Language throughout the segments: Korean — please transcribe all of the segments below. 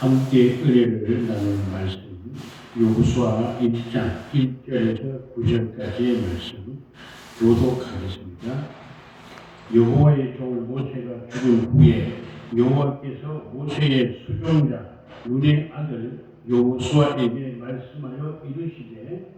함께 은혜를 나누는 말씀, 여호수아 1장 1절에서 9절까지의 말씀 교독하겠습니다. 여호와의 종 모세가 죽은 후에 여호와께서 모세의 수종자 눈의 아들 여호수아에게 말씀하여 이르시되,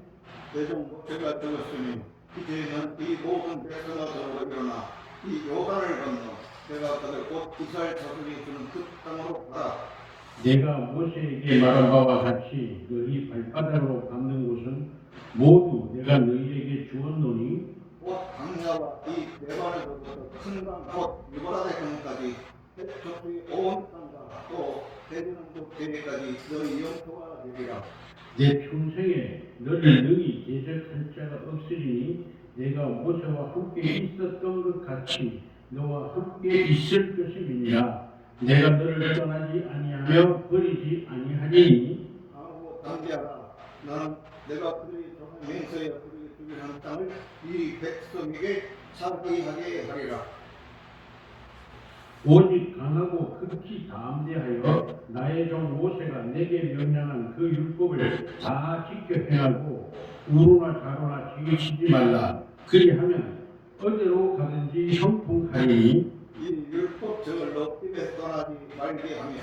내 종 모세가 죽었으니 이제는 이 모든 백성아 들어 일어나 이 요단을 건너 내가 그들 곧 이스라엘 자손이 주는 그 땅으로 가라. 내가 모세에게 말한 바와 같이 너희 발바닥으로 밟는 곳은 모두 내가 너희에게 주었노니 곧 강야와 이 레바논에서부터 큰강 곧 유브라데 강까지 저기 온 땅과 또 대지남북 대해까지 너희 영토가 되리라. 내 평생에 너를 능히 대적할 자가 없으리니 내가 모세와 함께 있었던 것 같이 너와 함께 있을 것임이니라. 내가 너를 떠나지 아니하며 버리지 아니하리니 하고 담대하라. 나는 내가 그들이 정한 맹세에 그들이 주기하는 땅을 이 백성에게 살게 하게 하리라. 오직 강하고 극히 담대하여 나의 종 모세가 내게 명령한 그 율법을 다 지켜 행하고 우로나 좌로나 지키지 말라. 그리하면 어디로 가든지 형통하리니 이 율법책을 너 입에 떠나지 말게 하며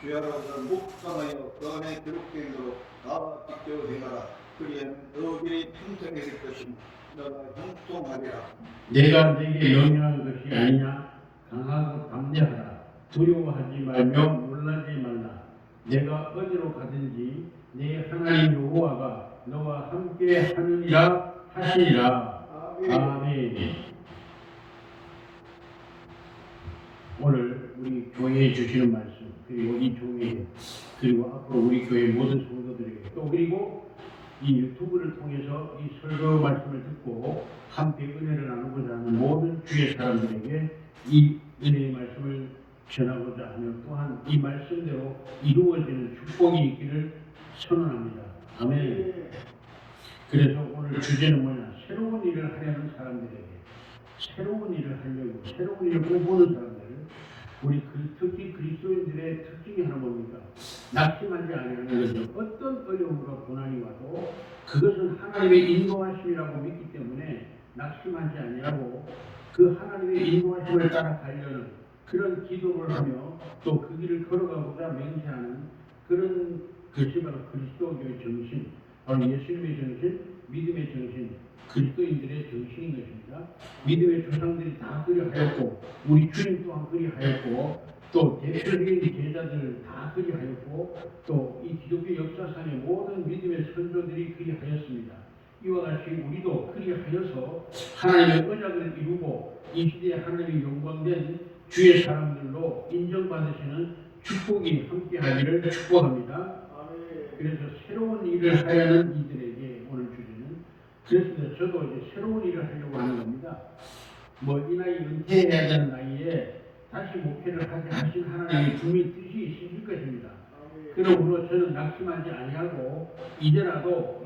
주야로는 묵상하여 그 안에 기록된 대로 다 지켜 행하라. 그리하면 너희의 평생에 될 것이며 너가 형통하리라. 내가 내게 명령한 것이 아니냐. 강하고 담대하라. 두려워하지 말며 놀라지 말라. 내가 어디로 가든지 내 하나님 여호와가 너와 함께 하느니라 하시니라. 아멘. 오늘 우리 교회에 주시는 말씀, 그리고 이 교회, 그리고 앞으로 우리 교회 모든 성도들에게, 또 그리고 이 유튜브를 통해서 이 설교 말씀을 듣고 함께 은혜를 나누고자 하는 모든 주의 사람들에게 이 은혜의 말씀을 전하고자 하며 또한 이 말씀대로 이루어지는 축복이 있기를 선언합니다. 아멘. 그래서 오늘 주제는 뭐냐? 새로운 일을 하려는 사람들에게, 새로운 일을 하려고, 새로운 일을 꿈꾸는 사람들, 우리 특히 그리스도인들의 특징이 하나 뭡니까? 낙심하지 아니하는 거죠. 어떤 어려움과 고난이 와도 그것은 하나님의 인도하심이라고 믿기 때문에 낙심하지 아니하고 그 하나님의 인도하심을 따라가려는 그런 기도를 하며 또 그 길을 걸어가고자 맹세하는 그런 것이 바로 그리스도교의 정신, 바로 예수님의 정신, 믿음의 정신, 그리스도인들의 정신인 것입니다. 믿음의 조상들이 다 그리하였고 우리 주님 또한 그리하였고 또 대표적인 제자들 다 그리하였고 또 이 기독교 역사상의 모든 믿음의 선조들이 그리하였습니다. 이와 같이 우리도 그리하여서 하나님의 언약을 이루고 이 시대에 하나님의 영광된 주의 사람들로 인정받으시는 축복이 함께하기를 축복합니다. 그래서 새로운 일을 하려는 이들에게 오늘 주제는, 그래서 저도 이제 새로운 일을 하려고 하는 겁니다. 뭐 이 나이 은퇴해야 되는 나이에 다시 목회를 하게 하신 하나님의 주의 뜻이 있으실 것입니다. 그러므로 저는 낙심하지 아니하고 이제라도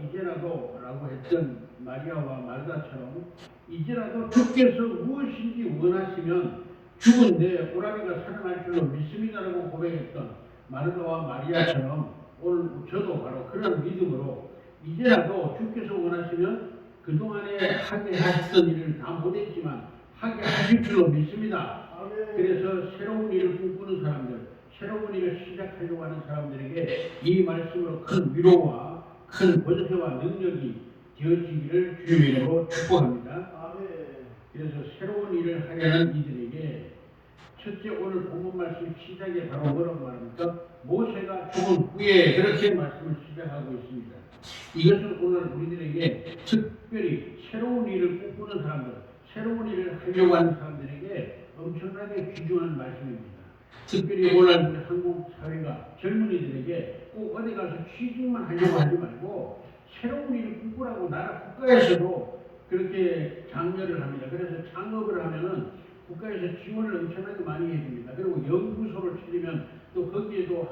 라고 했던 마리아와 말다처럼 이제라도 주께서 무엇인지 원하시면 죽은 내 오라비가 살아날 줄로 믿습니다라고 고백했던 마르다와 마리아처럼 오늘 저도 바로 그런 믿음으로 이제라도 주께서 원하시면 그동안에 하게 하셨던 일을 다 못했지만 하게 하실 줄로 믿습니다. 그래서 새로운 일을 꿈꾸는 사람들, 새로운 일을 시작하려고 하는 사람들에게 이 말씀으로 큰 위로와 큰 보조와 능력이 되어지기를 주의 이름으로 축복합니다. 그래서 새로운 일을 하려는 이들에게 첫째, 오늘 본문 말씀 시작에 바로 뭐라고 말합니까? 모세가 죽은 후에 그렇게 말씀을 시작하고 있습니다. 이것은 오늘 우리들에게 특별히 새로운 일을 꿈꾸는 사람들, 새로운 일을 하려고 하는 사람들에게 엄청나게 귀중한 말씀입니다. 특별히 오늘 우리 한국 사회가 젊은이들에게 꼭 어디 가서 취직만 하려고 하지 말고 새로운 일을 꿈꾸라고 나라 국가에서도 그렇게 장려를 합니다. 그래서 창업을 하면은 국가에서 지원을 엄청나게 많이 해줍니다. 그리고 연구소를 차리면 또 거기에도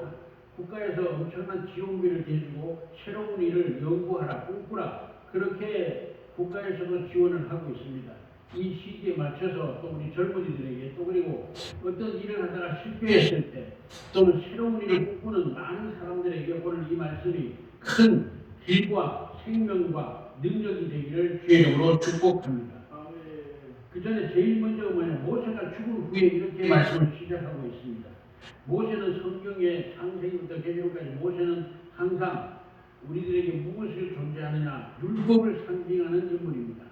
국가에서 엄청난 지원비를 대주고 새로운 일을 연구하라, 꿈꾸라, 그렇게 국가에서도 지원을 하고 있습니다. 이 시기에 맞춰서 또 우리 젊은이들에게 또 그리고 어떤 일을 하다가 실패했을 때 또는 새로운 일을 꿈꾸는 많은 사람들에게 오늘 이 말씀이 큰 길과 생명과 능력이 되기를 주의 이름으로 축복합니다. 그 전에 제일 먼저 모세가 죽은 후에 이렇게 말씀을 시작하고 있습니다. 모세는 성경의 창세기부터 계시록까지 모세는 항상 우리들에게 무엇을 존재하느냐, 율법을 상징하는 인물입니다.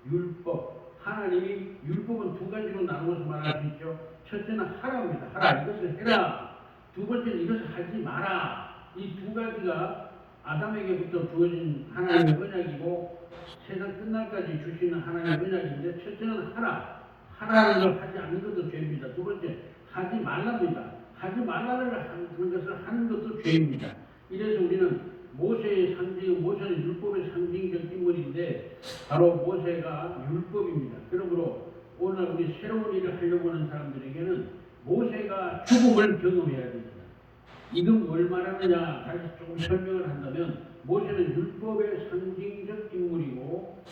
율법, 하나님이 율법은 두 가지로 나누어서 말할 수 있죠. 첫째는 하라입니다. 하라, 이것을 해라. 두 번째는 이것을 하지 마라. 이 두 가지가 아담에게부터 주어진 하나님의 언약이고 세상 끝날까지 주시는 하나님의 언약인데, 첫째는 하라. 하라는 걸 하지 않는 것도 죄입니다. 두 번째, 하지 말랍니다. 하지 말라를 하는 것을 하는 것도 죄입니다. 이래서 우리는 모세의 상징, 모세는 율법의 상징적 인물인데 바로 모세가 율법입니다. 그러므로 오늘 우리 새로운 일을 하려고 하는 사람들에게는 모세가 죽음을 경험해야 됩니다. 이건 뭘 말하느냐, 다시 조금 설명을 한다면 모세는 율법의 상징적 인물이고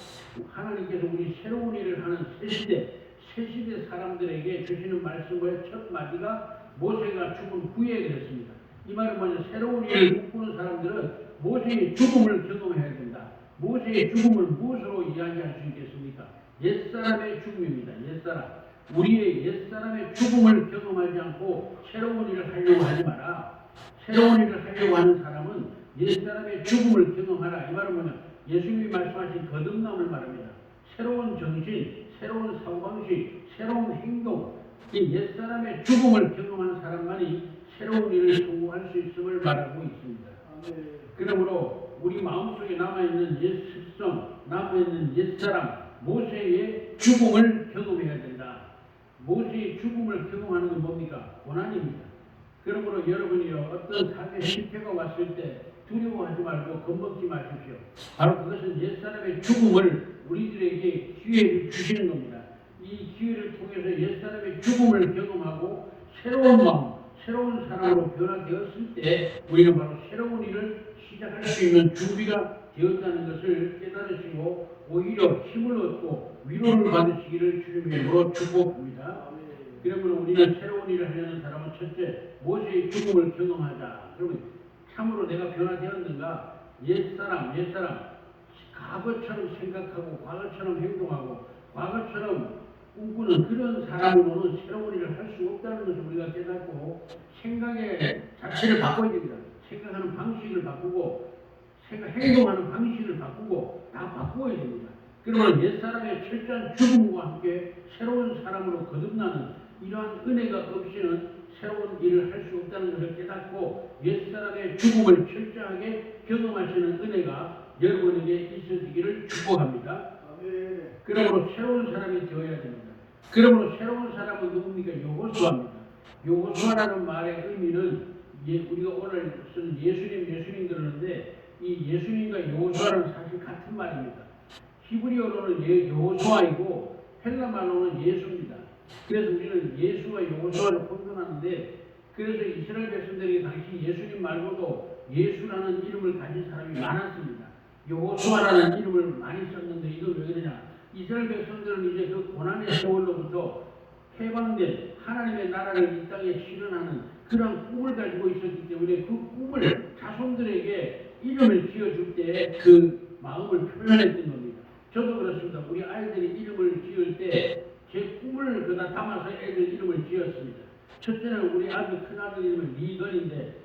하나님께서 우리 새로운 일을 하는 새시대 사람들에게 주시는 말씀의 첫 마디가 모세가 죽은 후에 그랬습니다. 이 말은 뭐냐, 새로운 일을 꿈꾸는 사람들은 모세의 죽음을 경험해야 된다. 모세의 죽음을 무엇으로 이야기할 수 있겠습니까? 옛사람의 죽음입니다. 옛사람. 우리의 옛사람의 죽음을 경험하지 않고 새로운 일을 하려고 하지 마라. 새로운 일을 하려고 하는 사람은 옛사람의 죽음을 경험하라. 이 말은 뭐냐, 예수님이 말씀하신 거듭남을 말합니다. 새로운 정신, 새로운 사고방식, 새로운 행동, 이 옛사람의 죽음을 경험한 사람만이 새로운 일을 성공할 수 있음을 말하고 있습니다. 그러므로 우리 마음속에 남아있는 옛 습성, 남아있는 옛사람, 모세의 죽음을 경험해야 된다. 모세의 죽음을 경험하는 건 뭡니까? 고난입니다. 그러므로 여러분이요, 어떤 삶의 실패가 왔을 때 두려워하지 말고 겁먹지 마십시오. 바로 그것은 옛사람의 죽음을 우리들에게 기회를 주시는 겁니다. 이 기회를 통해서 옛사람의 죽음을 경험하고 새로운 마음, 새로운 사람으로 변화되었을 때 우리는 바로 새로운 일을 시작할 수 있는 준비가 되었다는 것을 깨달으시고 오히려 힘을 얻고 위로를 받으시기를 주님의 이름으로 축복합니다. 그러므로 우리는 새로운 일을 하려는 사람은 첫째, 모세의 죽음을 경험하자. 그러면 참으로 내가 변화되었는가? 옛사람, 과거처럼 생각하고 과거처럼 행동하고 과거처럼 꿈꾸는 그런 사람으로는 새로운 일을 할 수 없다는 것을 우리가 깨닫고 생각의 자체를 바꿔야 됩니다. 생각하는 방식을 바꾸고 행동하는 방식을 바꾸고 다 바꾸어야 됩니다. 그러면 옛사람의 철저한 죽음과 함께 새로운 사람으로 거듭나는 이러한 은혜가 없이는 새로운 일을 할 수 없다는 것을 깨닫고 옛사람의 죽음을 철저하게 경험하시는 은혜가 여러분에게 있어지기를 축복합니다. 그러므로 새로운 사람이 되어야 됩니다. 그러므로 새로운 사람은 누굽니까? 여호수아입니다. 여호수아라는 말의 의미는 우리가 오늘 쓰는 예수님 그러는데 이 예수님과 여호수아는 사실 같은 말입니다. 히브리어로는 여호수아이고 헬라말로는 예수입니다. 그래서 우리는 예수와 여호수아를 혼돈하는데, 그래서 이스라엘 백성들에게 당시 예수님 말고도 예수라는 이름을 가진 사람이 많았습니다. 여호수아라는 이름을 많이 썼는데 이건 왜 그러냐? 이스라엘 백성들은 이제 그 고난의 세월로부터 해방된 하나님의 나라를 이 땅에 실현하는 그런 꿈을 가지고 있었기 때문에 그 꿈을 자손들에게 이름을 지어줄 때 그 마음을 표현했던 겁니다. 저도 그렇습니다. 우리 아이들이 이름을 지을 때 제 꿈을 그다 담아서 애들 이름을 지었습니다. 첫째는 우리 아들 큰아들 이름은 리건인데,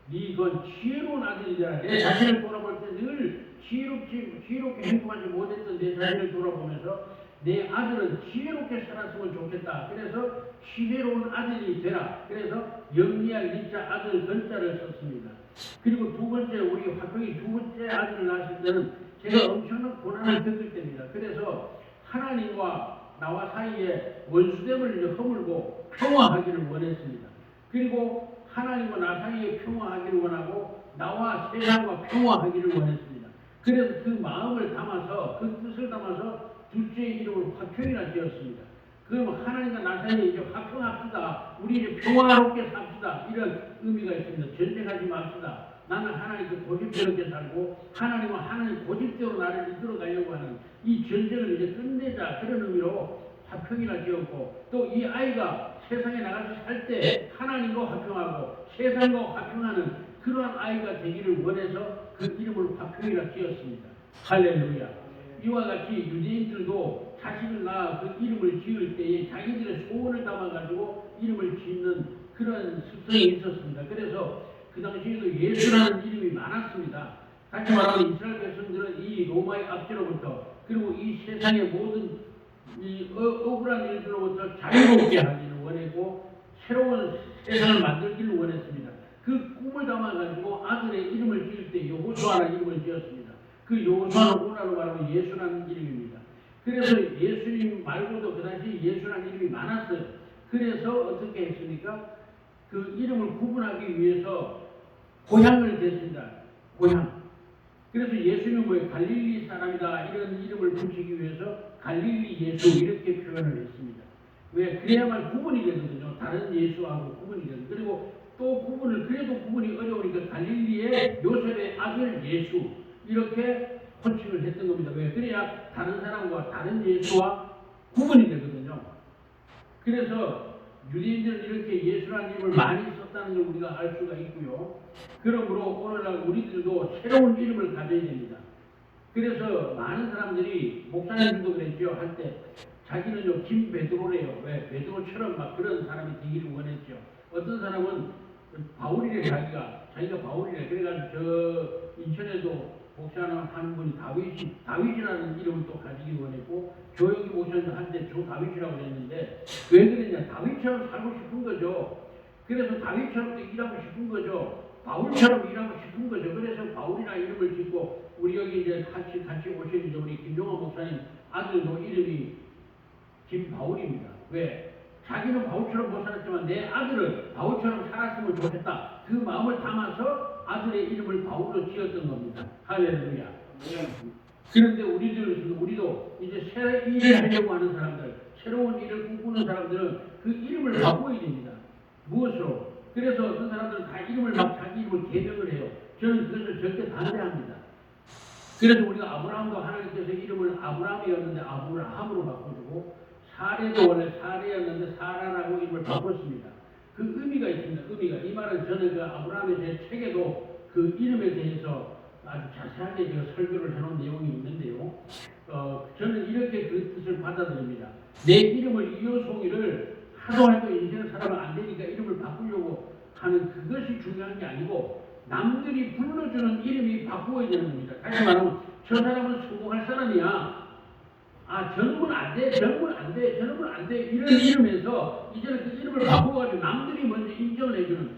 리건, 지혜로운 아들이잖아. 내 자신을 돌아볼 때 늘 지혜롭게 행동하지 못했던 내 자신을 돌아보면서 내 아들은 지혜롭게 살았으면 좋겠다. 그래서 지혜로운 아들이 되라. 그래서 영리할 리자 아들 건자를 썼습니다. 그리고 두 번째, 우리 화평이 두 번째 아들을 낳았을 때는 제가 엄청난 고난을 겪을 때입니다. 그래서 하나님과 나와 사이에 원수됨을 허물고 평화하기를 원했습니다. 그리고 하나님과 나 사이에 평화하기를 원하고 나와 세상과 평화하기를 원했습니다. 그래서 그 마음을 담아서, 그 뜻을 담아서 둘째 이름을 화평이라 지었습니다. 그러면 하나님과 나 사이에 이제 화평합시다. 우리 이제 평화롭게 삽시다. 이런 의미가 있습니다. 전쟁하지 맙시다. 나는 하나님께 고집스럽게 살고 하나님은 하나님 고집대로 나를 이끌어 가려고 하는 이 전쟁을 이제 끝내자. 그런 의미로 화평이라 지었고, 또 이 아이가 세상에 나가서 살 때 하나님과 화평하고 세상과 화평하는 그러한 아이가 되기를 원해서 그 이름을 화평이라 지었습니다. 할렐루야. 이와 같이 유대인들도 자식을 낳아 그 이름을 지을 때에 자기들의 소원을 담아가지고 이름을 짓는 그런 습성이 있었습니다. 그래서 그 당시에도 예수라는 이름이 많았습니다. 다시 말하면 이스라엘 백성들은 이 로마의 압제로부터 그리고 이 세상의 모든 이 억울한 일들로부터 자유롭게 하기를 원했고 새로운 세상을 만들기를 원했습니다. 그 꿈을 담아가지고 아들의 이름을 지을 때 여호수아라는 이름을 지었습니다. 그 여호수아는 오라로 말하면 예수라는 이름입니다. 그래서 예수님 말고도 그 당시 예수라는 이름이 많았어요. 그래서 어떻게 했습니까? 그 이름을 구분하기 위해서 고향을 댔습니다. 고향. 그래서 예수는 뭐예요? 갈릴리 사람이다 이런 이름을 붙이기 위해서 갈릴리 예수 이렇게 표현을 했습니다. 왜? 그래야만 구분이 되거든요. 다른 예수하고 구분이 되거든요. 그리고 또 구분을 그래도 구분이 어려우니까 갈릴리의 요셉의 아들 예수 이렇게 호칭을 했던 겁니다. 왜? 그래야 다른 사람과 다른 예수와 구분이 되거든요. 그래서 유대인들은 이렇게 예수라는 이름을 많이 썼다는 걸 우리가 알 수가 있고요. 그러므로 오늘날 우리들도 새로운 이름을 가져야 됩니다. 그래서 많은 사람들이 목사님들도 그랬죠. 한때 자기는요 김베드로래요. 왜? 베드로처럼 막 그런 사람이 되기를 원했죠. 어떤 사람은 바울이래 자기가 바울이래. 그래가지고 저 인천에도 목사하는 분이 다윗이라는 이름을 또 가지기 원했고 조영기 목사님도 한때 조 다윗이라고 했는데 왜 그랬냐? 다윗처럼 살고 싶은 거죠. 그래서 다윗처럼 일하고 싶은 거죠. 바울처럼 일하고 싶은 거죠. 그래서 바울이라 이름을 짓고 우리 여기 이제 같이 오신 우리 김종환 목사님 아들도 이름이 김바울입니다. 왜? 자기는 바울처럼 못 살았지만 내 아들을 바울처럼 살았으면 좋겠다. 그 마음을 담아서 아들의 이름을 바울로 지었던 겁니다. 할렐루야. 그런데 우리도 이제 새 일을 하려고 하는 사람들, 새로운 일을 꿈꾸는 사람들은 그 이름을 바꿔야 됩니다. 무엇으로? 그래서 어떤 사람들은 다 이름을 막 자기 이름을 개명을 해요. 저는 그것을 절대 반대합니다. 그래서 우리가 아브라함도 하나님께서 이름을 아브라함이었는데 아브라함으로 바꿔주고 사례도 원래 사례였는데 사라라고 이름을 바꿨습니다. 그 의미가 있습니다. 의미가. 이 말은 저는 그 아브라함의 제 책에도 그 이름에 대해서 아주 자세하게 제가 설교를 해놓은 내용이 있는데요. 저는 이렇게 그 뜻을 받아들입니다. 내 이름을 이호송이를 하도 해도 인생을 살아면 안 되니까 이름을 바꾸려고 하는 그것이 중요한 게 아니고 남들이 불러주는 이름이 바꾸어야 되는 겁니다. 다시 말하면 저 사람은 성공할 사람이야. 저놈은 안 돼, 저놈은 안 돼, 저놈은 안 돼. 이런 이름에서 이제는 그 이름을 바꿔가지고 남들이 먼저 인정을 해주는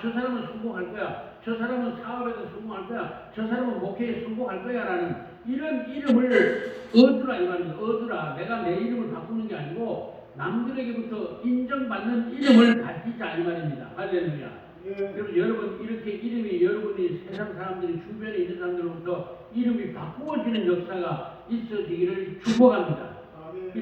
저 사람은 성공할 거야. 저 사람은 사업에서 성공할 거야. 저 사람은 목회에 성공할 거야. 라는 이런 이름을 얻으라 이 말입니다. 얻으라. 내가 내 이름을 바꾸는 게 아니고 남들에게부터 인정받는 이름을 가지자 이 말입니다. 할렐루야. 그럼 여러분 이렇게 이름이 여러분이 세상 사람들이 주변에 있는 사람들로부터 이름이 바꾸어지는 역사가 있어지기를 축복합니다.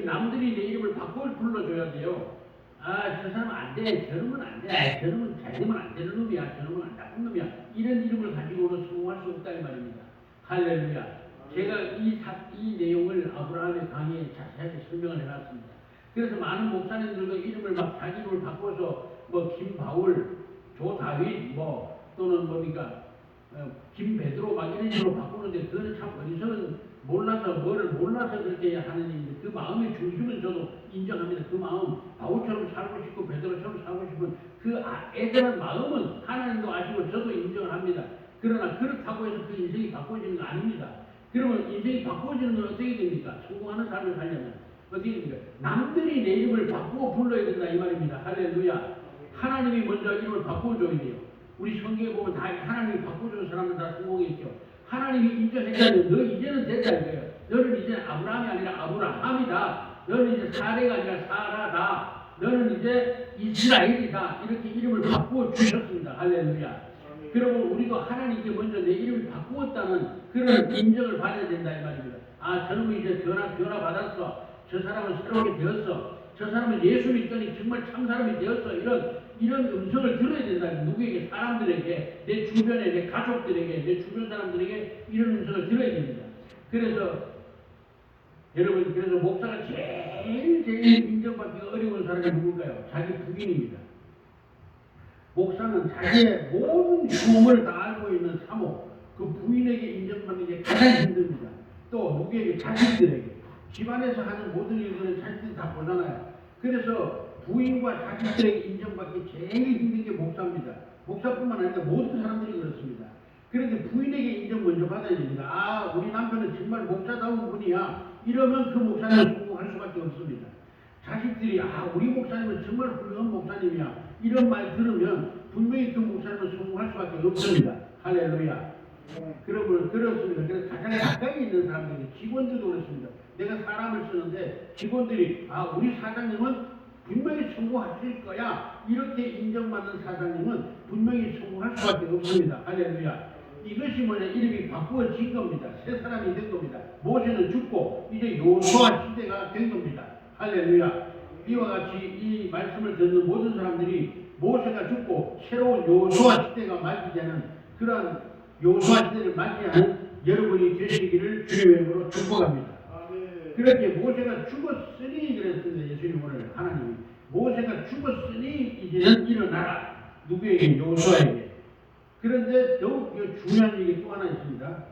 남들이 내 이름을 바꿔 불러줘야 돼요. 저 사람은 안 돼. 저놈은 안 돼. 저놈은 잘 되면 안 되는 놈이야. 저놈은 안 나쁜 놈이야. 이런 이름을 가지고는 성공할 수 없다 이 말입니다. 할렐루야. 제가 이 내용을 아브라함의 강의에 자세하게 설명을 해놨습니다. 그래서 많은 목사님들도 이름을 막 자기 이름을 바꿔서 뭐 김바울, 조다윗 또는 뭡니까 김베드로 막 이런 식으로 바꾸는데 그거는 참 어리석은 뭐를 몰라서 그렇게 하는 일인데 그 마음의 중심은 저도 인정합니다. 그 마음 바울처럼 살고 싶고 베드로처럼 살고 싶은 그 애절한 마음은 하나님도 아시고 저도 인정을 합니다. 그러나 그렇다고 해서 그 인생이 바꿔지는 거 아닙니다. 그러면 인생이 바꿔지는 건 어떻게 됩니까? 성공하는 삶을 살려면 어떻게 됩니까? 남들이 내 이름을 바꾸어 불러야 된다 이 말입니다. 할렐루야. 하나님이 먼저 이름을 바꿔줘야 돼요. 우리 성경에 보면 다 하나님이 바꿔주는 사람들 다 성공했죠. 하나님이 인정했다면 너 이제는 됐다 이거예요. 너는 이제 아브라함이 아니라 아브라함이다. 너는 이제 사례가 아니라 사라다. 너는 이제 이스라엘이다. 이렇게 이름을 바꾸어 주셨습니다. 할렐루야. 그러면 우리도 하나님께 먼저 내 이름을 바꾸었다는 그런 인정을 받아야 된다 이 말입니다. 저놈은 이제 변화 받았어. 저 사람은 새롭게 되었어. 저 사람은 예수 믿더니 정말 참 사람이 되었어. 이런 음성을 들어야 된다. 누구에게? 사람들에게, 내 주변에, 내 가족들에게, 내 주변 사람들에게 이런 음성을 들어야 됩니다. 그래서 여러분, 그래서 목사가 제일 인정받기가 어려운 사람이 누굴까요? 자기 부인입니다. 목사는 자기의 모든 흉을 다 알고 있는 사모, 그 부인에게 인정받는 게 가장 힘듭니다. 또 누구에게? 자식들에게. 집안에서 하는 모든 일들은 자식들이 다 보잖아요. 그래서 부인과 자식들에게 인정받기 제일 힘든 게 목사입니다. 목사뿐만 아니라 모든 사람들이 그렇습니다. 그런데 부인에게 인정 먼저 받아야 됩니다. 아, 우리 남편은 정말 목사다운 분이야. 이러면 그 목사님은 성공할 수밖에 없습니다. 자식들이 아, 우리 목사님은 정말 훌륭한 목사님이야. 이런 말 들으면 분명히 그 목사님은 성공할 수밖에 없습니다. 할렐루야. 그러면 그렇습니다. 그래서 가장 가까이 있는 사람들이 직원들도 그렇습니다. 내가 사람을 쓰는데 직원들이 아, 우리 사장님은 분명히 성공하실 거야. 이렇게 인정받는 사장님은 분명히 성공할 수밖에 없습니다. 할렐루야. 이것이 뭐냐? 이름이 바꾸어진 겁니다. 새 사람이 된 겁니다. 모세는 죽고 이제 요수아 시대가 된 겁니다. 할렐루야. 이와 같이 이 말씀을 듣는 모든 사람들이 모세가 죽고 새로운 요수아 시대가 맞이되는 그러한 요수아 시대를 맞이하는 여러분이 되시기를 주님의 이름으로 축복합니다. 그렇게 모세가 죽었으니 그랬습니다. 예수님 오늘 하나님이 모세가 죽었으니 이제는 일어나라. 누구에게? 요수아에게. 그런데 더욱 중요한 얘기 또 하나 있습니다.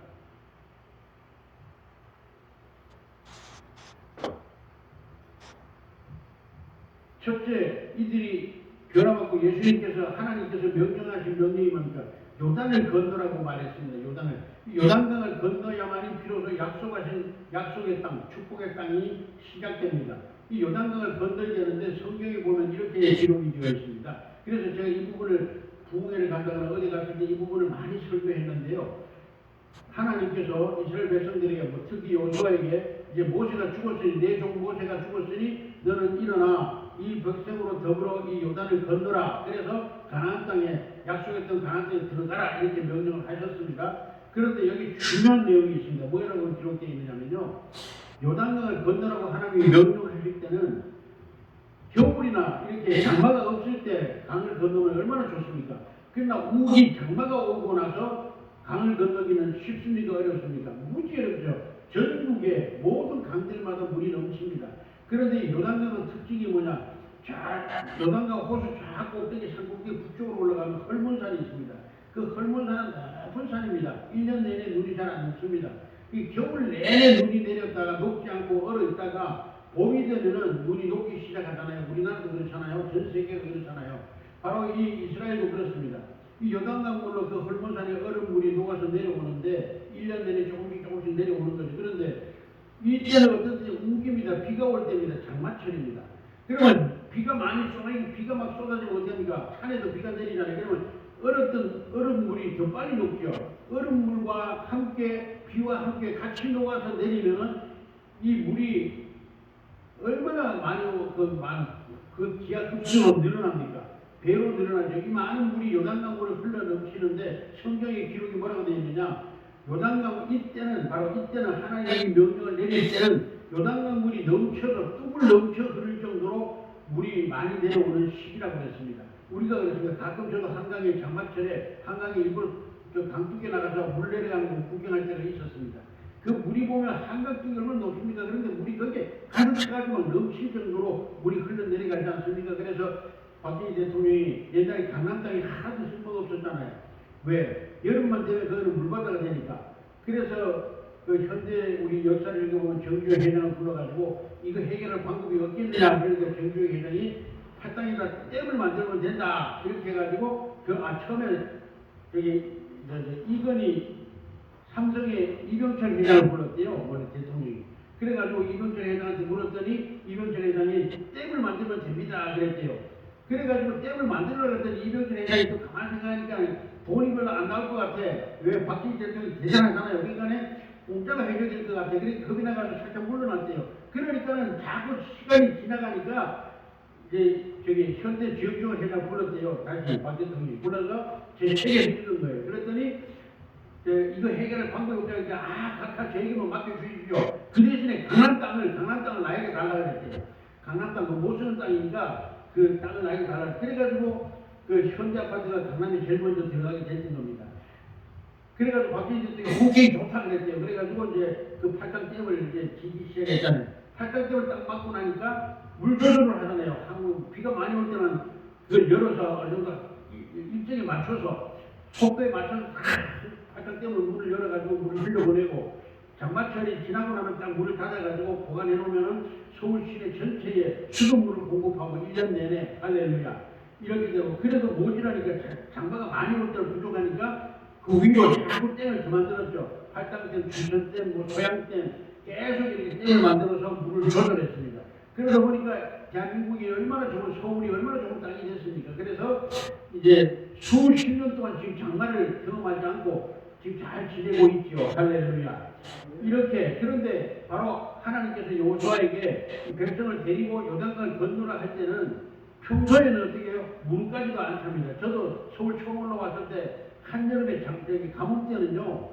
첫째, 이들이 변화받고 예수님께서 하나님께서 명령하신 명령이 뭡니까? 요단을 건너라고 말했습니다. 요단강을 건너야만이 비로소 약속하신 약속의 땅, 축복의 땅이 시작됩니다. 이 요단강을 건너야 되는데 성경에 보면 이렇게 기록이 되어 있습니다. 그래서 제가 이 부분을 부흥회를 간다거나 어디 갔을 때 이 부분을 많이 설교했는데요. 하나님께서 이스라엘 백성들에게 특히 요수아에게 이제 모세가 죽었으니 내 종 모세가 죽었으니 너는 일어나 이 백성으로 더불어 이 요단을 건너라. 그래서 가나안 땅에 약속했던 가나안 땅에 들어가라 이렇게 명령을 하셨습니다. 그런데 여기 중요한 내용이 있습니다. 뭐라고 기록되어 있느냐면요. 요단강을 건너라고 하나님이 명령을 하실 때는 겨울이나 이렇게 장마가 없을 때 강을 건너면 얼마나 좋습니까? 그러나 우기 장마가 오고 나서 강을 건너기는 쉽습니까? 어렵습니까? 무지 어렵죠. 전국의 모든 강들마다 물이 넘칩니다. 그런데 요단강의 특징이 뭐냐? 요단강 호수 쫙 꼭대기 산 꼭대기 북쪽으로 올라가면 헐몬산이 있습니다. 그 헐몬산은 높은 산입니다. 1년 내내 눈이 잘 안 녹습니다. 이 겨울 내내 눈이 내렸다가 녹지 않고 얼어 있다가 봄이 되면은 눈이 녹기 시작하잖아요. 우리나라도 그렇잖아요. 전 세계가 그렇잖아요. 바로 이 이스라엘도 그렇습니다. 이 요단강물로 그 헐몬산에 얼음물이 녹아서 내려오는데 1년 내내 조금씩 내려오는 거죠. 그런데 이때는 어떤 때 우기입니다. 비가 올 때입니다. 장마철입니다. 그러면 비가 많이 쏟아지고 비가 막 쏟아지면 어떻습니까? 산에도 비가 내리잖아요. 그러면 얼었던 얼음물이 더 빨리 녹죠. 얼음물과 함께 비와 함께 같이 녹아서 내리면은 이 물이 얼마나 많이 그 기하급수로 늘어납니까? 배로 늘어나죠. 이 많은 물이 요단강물을 흘러 넘치는데 성경의 기록이 뭐라고 되어 있느냐? 요단강 이때는 하나님이 명령을 내릴 때는 요단강 물이 넘쳐서 뚝을 넘쳐 흐를 정도로 물이 많이 내려오는 시기라고 했습니다. 우리가 그렇습니다. 가끔 저도 한강에 장마철에 한강에 일부러 저 강둑에 나가서 물 내려가는 거 구경할 때가 있었습니다. 그 물이 보면 한강둑이 얼마나 높습니까? 그런데 물이 거기에 가득 차가지고 넘칠 정도로 물이 흘러내려가지 않습니까? 그래서 박정희 대통령이 옛날에 강남 땅이 하나도 쓸모가 없었잖아요. 왜? 여름만 되면 그거는 물바다가 되니까. 그래서 그 현대 우리 역사를 읽어보면 정주영 회장을 불러가지고 이거 해결할 방법이 없겠느냐. 그러니까 정주영 회장이 팔당에다 댐을 만들면 된다. 이렇게 해가지고 처음에 이건희 삼성의 이병철 회장을 불렀대요. 대통령이. 그래가지고 이병철 회장한테 물었더니 이병철 회장이 댐을 만들면 됩니다. 그랬대요. 그래가지고 댐을 만들려고 했더니 이병철 회장이 또 가만히 생각하니까 돈이 별로 안 나올 것 같아. 왜? 박정희 대통령이 대단하잖아요. 그러니까 공짜가 해결될 것 같아. 그러니까 겁이 나가지고 살짝 물러났대요. 그러니까는 자꾸 시간이 지나가니까 이제 현대 지역중을 회장 불렀대요. 다시 박 대통령이 불러서 제 책에 읽은 거예요. 그랬더니 이거 해결할 방법이 없다니까 각각 저에게만 맡겨주십시오. 그 대신에 강남 땅을 나에게 달라고 했대요. 강남 땅 못 쓰는 땅이니까 그 땅을 나에게 달라고. 그래가지고 그 현대 아파트가 강남에 제일 먼저 들어가게 됐던 겁니다. 그래가지고 박진희 대통령이 호갱이 좋다 그랬대요. 그래가지고 이제 그 팔당댐을 이제 지기 시작했잖아요. 팔당댐을 딱 막고 나니까 물 조절을 하잖아요. 한국 비가 많이 올 때는 그걸 열어서 어느 정도 일정에 맞춰서 속도에 맞춰서 팔당댐을 물을 열어가지고 물을 흘려보내고 장마철이 지나고 나면 딱 물을 닫아가지고 보관해 놓으면은 서울 시내 전체에 수돗물을 공급하고 1년 내내 할렐루야 이렇게 되고 그래도 모자라니까 장마가 많이 올 때는 부족하니까 그 위로 자꾸 댐을 더 만들었죠. 팔당댐, 주천댐, 뭐 소양댐 계속 이렇게 댐을 만들어서 물을 조절했습니다. 그러다 보니까 대한민국이 얼마나 좋은 서울이 얼마나 좋은 땅이 됐습니까? 그래서 이제 수십 년 동안 지금 장마를 경험하지 않고 지금 잘 지내고 있죠. 할렐루야. 이렇게 그런데 바로 하나님께서 여호수아에게 백성을 데리고 요단강을 건너라 할 때는 평소에는 어떻게 해요? 무릎까지도 안 탑니다. 저도 서울 처음 올라왔을 때 한여름에 가뭄 때는요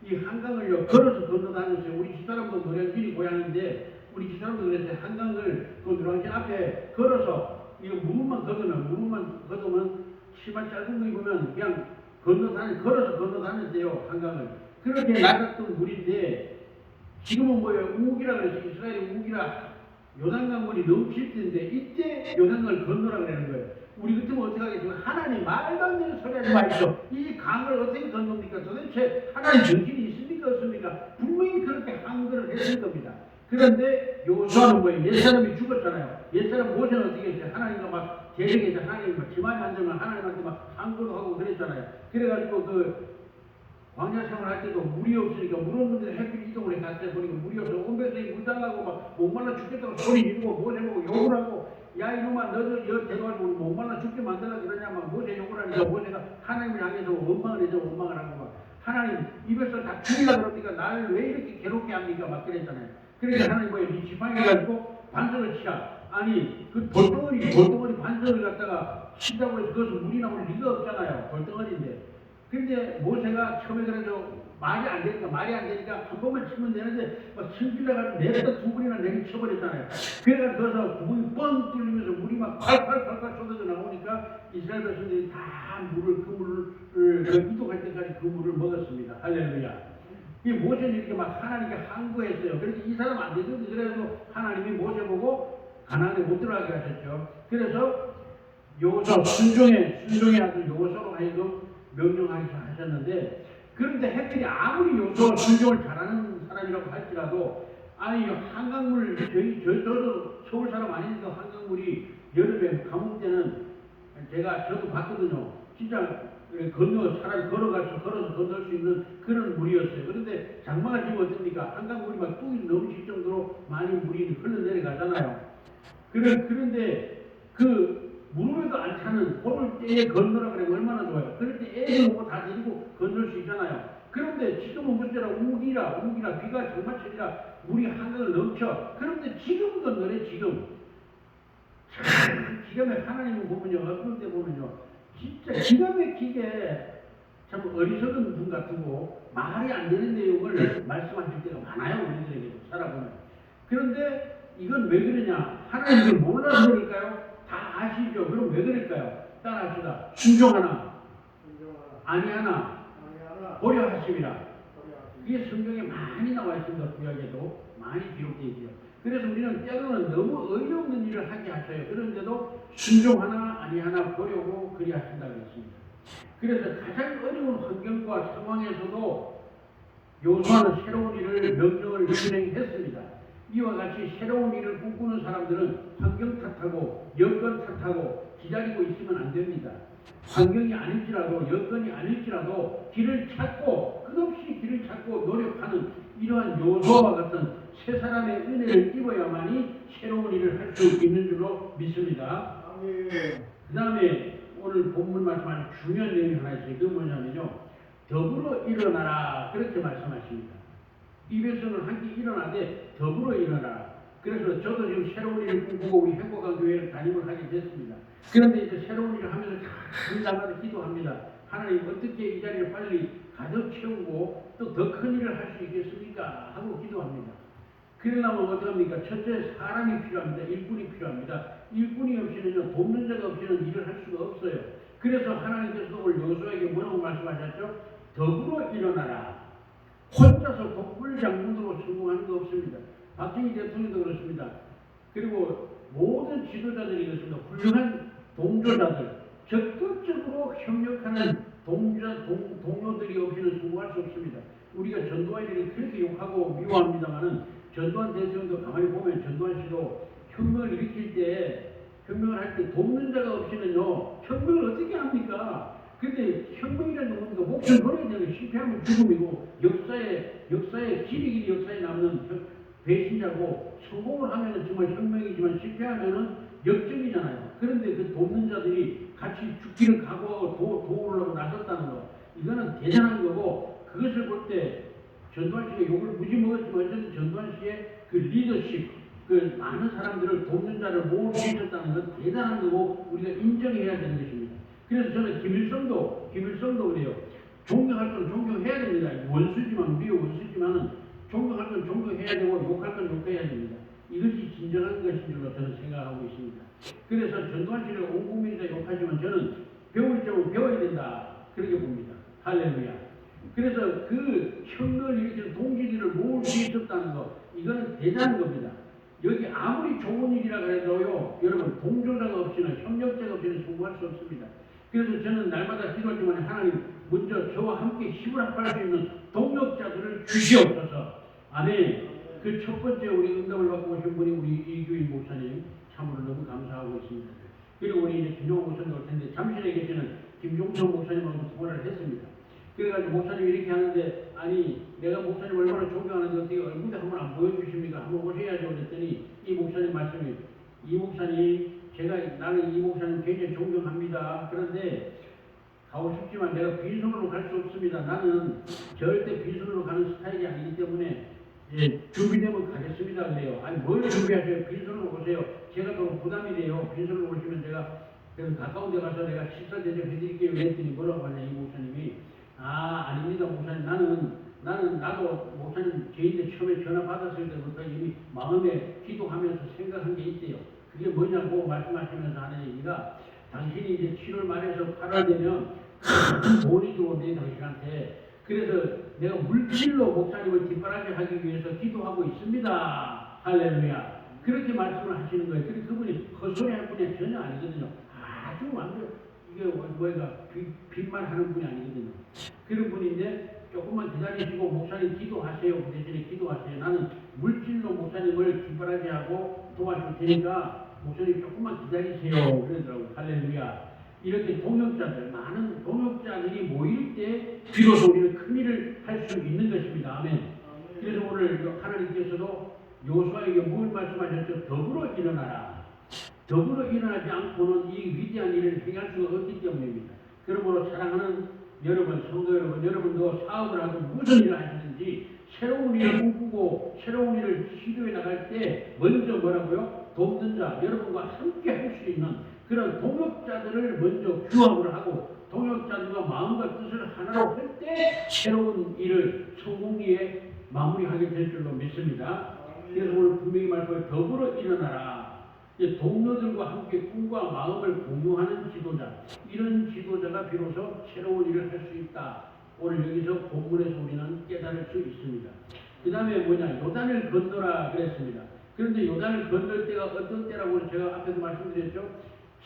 이 한강을요 걸어서 건너 다녔어요. 우리 집사람도 노량진이 고향인데 우리 집사람도 그랬어요. 한강을 그 노량진 앞에 걸어서 이거 무릎만 걷으면 치마 짧은 거 입으면 그냥 걸어서 건너 다녔대요. 한강을 그렇게 낡았던 물인데 지금은 뭐예요? 우기라 그래서 이스라엘이 우기라 요단강 물이 넘칠 때인데 이때 요단강을 건너라 그러는 거예요. 우리 같으면 어떻게 하겠어요? 하나님 말도 안 되는 소리 하지 마십시오. 이 강을 어떻게 건넙니까? 도대체 하나님 정신이 있습니까? 없습니까? 분명히 그렇게 한글을 했을 겁니다. 그런데 여호수아는 뭐예요? 옛사람이 죽었잖아요. 옛사람 모세는 어떻게 했어요? 하나님과 막 대적해서 하나님 막 기만이 안 되면 하나님한테 막 한글도 하고 그랬잖아요. 그래가지고 그 광야 생활할 때도 물이 없으니까 물 없는 데 햇빛 이동을 해 갔을 때 보니까 물이 없어 온 백성이 물 달라고 막 목말라 죽겠다고 소리 지르고 모세 보고 욕을 하고 야 이놈아 너들 여 데려가지고 목말라 죽게 만들라 그러냐 막 모세 욕을 하니까 모세가 하나님을 향해서 원망을 해서 원망을 하고 막 하나님 이 백성 다 죽이려고 그러니까 나를 왜 이렇게 괴롭게 합니까 막 그랬잖아요. 그러니까 하나님 뭐예요? 이 지팡이 가지고 반석을 치라. 아니 그 돌덩어리 반석을 갖다가 친다고 해서 그것은 물이 나올 리가 없잖아요. 돌덩어리인데 근데 모세가 처음에 그래서 말이 안 되니까 한 번만 치면 되는데 막 침질러가지고 내렸다 두 번이나 내리 쳐버렸잖아요. 그래가지고 거기서 구멍이 뻥 뚫리면서 물이 막 팔팔팔팔 쏟아져 나오니까 이스라엘 백성들이 다 물을 그 이동할 때까지 그 물을 먹었습니다. 할렐루야. 이 모세는 이렇게 막 하나님께 항거했어요. 그래서 이 사람 안 되던데 그래서 하나님이 모세 보고 가나안에 못 들어가게 하셨죠. 그래서 여호수아 순종의 아들 여호수아로 하여금 명령하셨는데 그런데 햇들이 아무리 여호수아 순종을 잘하는 사람이라고 할지라도 아니 한강물 저도 서울 사람 아니니까 한강물이 여름에 가뭄 때는 저도 봤거든요. 진짜 사람이 걸어서 건널 수 있는 그런 물이었어요. 그런데 장마가 지금 어떻습니까? 한강물이 막 뚝이 넘칠 정도로 많이 물이 흘러내려가잖아요. 그런데 그 무릎에도 안 차는 호를 때에 건너라 그러면 얼마나 좋아요. 그럴 때 애들 오고 다 데리고 건널 수 있잖아요. 그런데 지금은 문제라 우기라 비가 장마철이라 물이 한강을 넘쳐. 그런데 지금 건너래 지금. 참 기가 막히게 하나님을 보면요. 어떤 때 보면요. 진짜 기가 막히게 참 어리석은 분 같고 말이 안 되는 내용을 말씀하실 때가 많아요. 우리들에게 살아보면. 그런데 이건 왜 그러냐? 하나님을 몰라서 그럴까요? 다 아시죠? 그럼 왜 그럴까요? 따라합시다. 순종하나 아니하나 고려하심이라. 이게 성경에 많이 나와 있습니다. 구약에도 많이 기록되어 있죠. 그래서 우리는 때로는 너무 어이없는 일을 하게 하셔요. 그런데도 순종하나 아니하나 보려고 그리하신다고 했습니다. 그래서 가장 어려운 환경과 상황에서도 여호수아는 새로운 일을 명령을 진행했습니다. 이와 같이 새로운 일을 꿈꾸는 사람들은 환경 탓하고 여건 탓하고 기다리고 있으면 안 됩니다. 환경이 아닐지라도 여건이 아닐지라도 끝없이 길을 찾고 노력하는 이러한 여호수아와 같은 세 사람의 은혜를 입어야만이 새로운 일을 할 수 있는 줄로 믿습니다. 그 다음에 오늘 본문 말씀하신 중요한 내용이 하나 있어요. 그 뭐냐면요. 더불어 일어나라 그렇게 말씀하십니다. 이 백성은 함께 일어나되 더불어 일어나라. 그래서 저도 지금 새로운 일을 꿈꾸고 우리 행복한 교회를 담임을 하게 됐습니다. 그런데 이제 새로운 일을 하면서 한 달마다 기도합니다. 하나님 어떻게 이 자리를 빨리 가득 채우고 또 더 큰 일을 할 수 있겠습니까? 하고 기도합니다. 그러려면 어떡합니까? 첫째 사람이 필요합니다. 일꾼이 필요합니다. 일꾼이 없이는요 돕는 자가 없이는 일을 할 수가 없어요. 그래서 하나님께서 오늘 여호수아에게 뭐라고 말씀하셨죠? 더불어 일어나라. 혼자서 독불장군으로 성공하는 거 없습니다. 박정희 대통령도 그렇습니다. 그리고 모든 지도자들이 그렇습니다. 훌륭한 동조자들, 적극적으로 협력하는 동료들이 없이는 성공할 수 없습니다. 우리가 전두환이를 그렇게 욕하고 미워합니다만은 전두환 대통령도 가만히 보면 전두환 씨도 혁명을 일으킬 때 혁명을 할 때 돕는 자가 없이는요 혁명을 어떻게 합니까? 근데 혁명이라는 건 뭡니까? 목숨 걸어야 되는 실패하면 죽음이고 역사에 길이 역사에 남는 배신자고 성공을 하면은 정말 혁명이지만 실패하면은 역정이잖아요. 그런데 그 돕는 자들이 같이 죽기를 각오하고 도우려고 나섰다는 거 이거는 대단한 거고 그것을 볼 때 전두환 씨가 욕을 무지 먹었지만 어쨌든 전두환 씨의 그 리더십 그 많은 사람들을 돕는 자를 모을 수 있었다는 건 대단한 거고 우리가 인정해야 되는 것입니다. 그래서 저는 김일성도 그래요. 존경할 건 존경해야 됩니다. 원수지만 미국 원수지만은 존경할 건 존경해야 되고 욕할 건 욕해야 됩니다. 이것이 진정한 것인 줄로 저는 생각하고 있습니다. 그래서 전두환 씨를 온 국민이 다 욕하지만 저는 배울 점은 배워야 된다 그렇게 봅니다. 할렐루야. 그래서 그 혁명을 일으키는 동지들을 모을 수 있었다는 것 이거는 대단한 겁니다. 여기 아무리 좋은 일이라 그래도요 여러분 동조자가 없이는 협력자가 없이는 성공할 수 없습니다. 그래서 저는 날마다 기도하지만 하나님 먼저 저와 함께 힘을 합할 수 있는 동력자들을 주시옵소서. 아멘. 그 첫 번째 우리 응답을 받고 오신 분이 우리 이규인 목사님 참으로 너무 감사하고 있습니다. 그리고 우리 이제 김종호 목사님 올 텐데 잠실에 계시는 김종성 목사님하고 통화를 했습니다. 그래가지고 목사님 이렇게 하는데 아니 내가 목사님 얼마나 존경하는데 어떻게 얼굴에 한번 안 보여주십니까? 한번 오셔야죠 그랬더니 이 목사님 말씀이 이 목사님 나는 이 목사님 굉장히 존경합니다. 그런데 가고 싶지만 내가 빈손으로 갈 수 없습니다. 나는 절대 빈손으로 가는 스타일이 아니기 때문에 준비되면 가겠습니다. 그래요. 아니 뭘 준비하세요? 빈손으로 오세요. 제가 더 부담이 돼요. 빈손으로 오시면 제가 그래서 가까운 데 가서 내가 식사 대접해드릴게요. 그랬더니 뭐라고 하냐 이 목사님이 아닙니다 목사님 나도 목사님 저희들 처음에 전화 받았을 때부터 이미 마음에 기도하면서 생각한 게 있대요. 그게 뭐냐고 말씀하시면서 하는 얘기가 당신이 이제 7월 말에서 8월 되면 큰 돈이 들어오네 당신한테. 그래서 내가 물질로 목사님을 뒷바라지 하기 위해서 기도하고 있습니다. 할렐루야. 그렇게 말씀을 하시는 거예요. 그리고 그분이 헛소리 할 분이 전혀 아니거든요. 아주 완전 이게 뭐가 빈말 하는 분이 아니거든요. 그런 분인데 조금만 기다리시고 목사님 기도하세요. 그 대신에 기도하세요. 나는 물질로 목사님을 뒷바라지하고 도와줄 테니까 목사님 조금만 기다리세요. 그러더라고요. 할렐루야. 이렇게 동역자들, 많은 동역자들이 모일 때 비로소 우리는 큰 일을 할 수 있는 것입니다. 아멘. 그래서 오늘 하나님께서도 요수아에게 뭘 말씀하셨죠? 더불어 일어나라. 더불어 일어나지 않고는 이 위대한 일을 행할 수가 없기 때문입니다. 그러므로 사랑하는 여러분, 성도 여러분, 여러분도 사업을 하고 무슨 일을 하시는지 새로운 일을 꿈꾸고 새로운 일을 시도해 나갈 때 먼저 뭐라고요? 돕는 자, 여러분과 함께 할 수 있는 그런 동역자들을 먼저 규합을 하고 동역자들과 마음과 뜻을 하나로 할 때 새로운 일을 성공리에 마무리하게 될 줄로 믿습니다. 그래서 오늘 분명히 말씀을 더불어 일어나라. 동료들과 함께 꿈과 마음을 공유하는 지도자, 이런 지도자가 비로소 새로운 일을 할 수 있다. 오늘 여기서 본문에서 우리는 깨달을 수 있습니다. 그 다음에 뭐냐, 요단을 건너라 그랬습니다. 그런데 요단을 건널 때가 어떤 때라고 제가 앞에서 말씀드렸죠.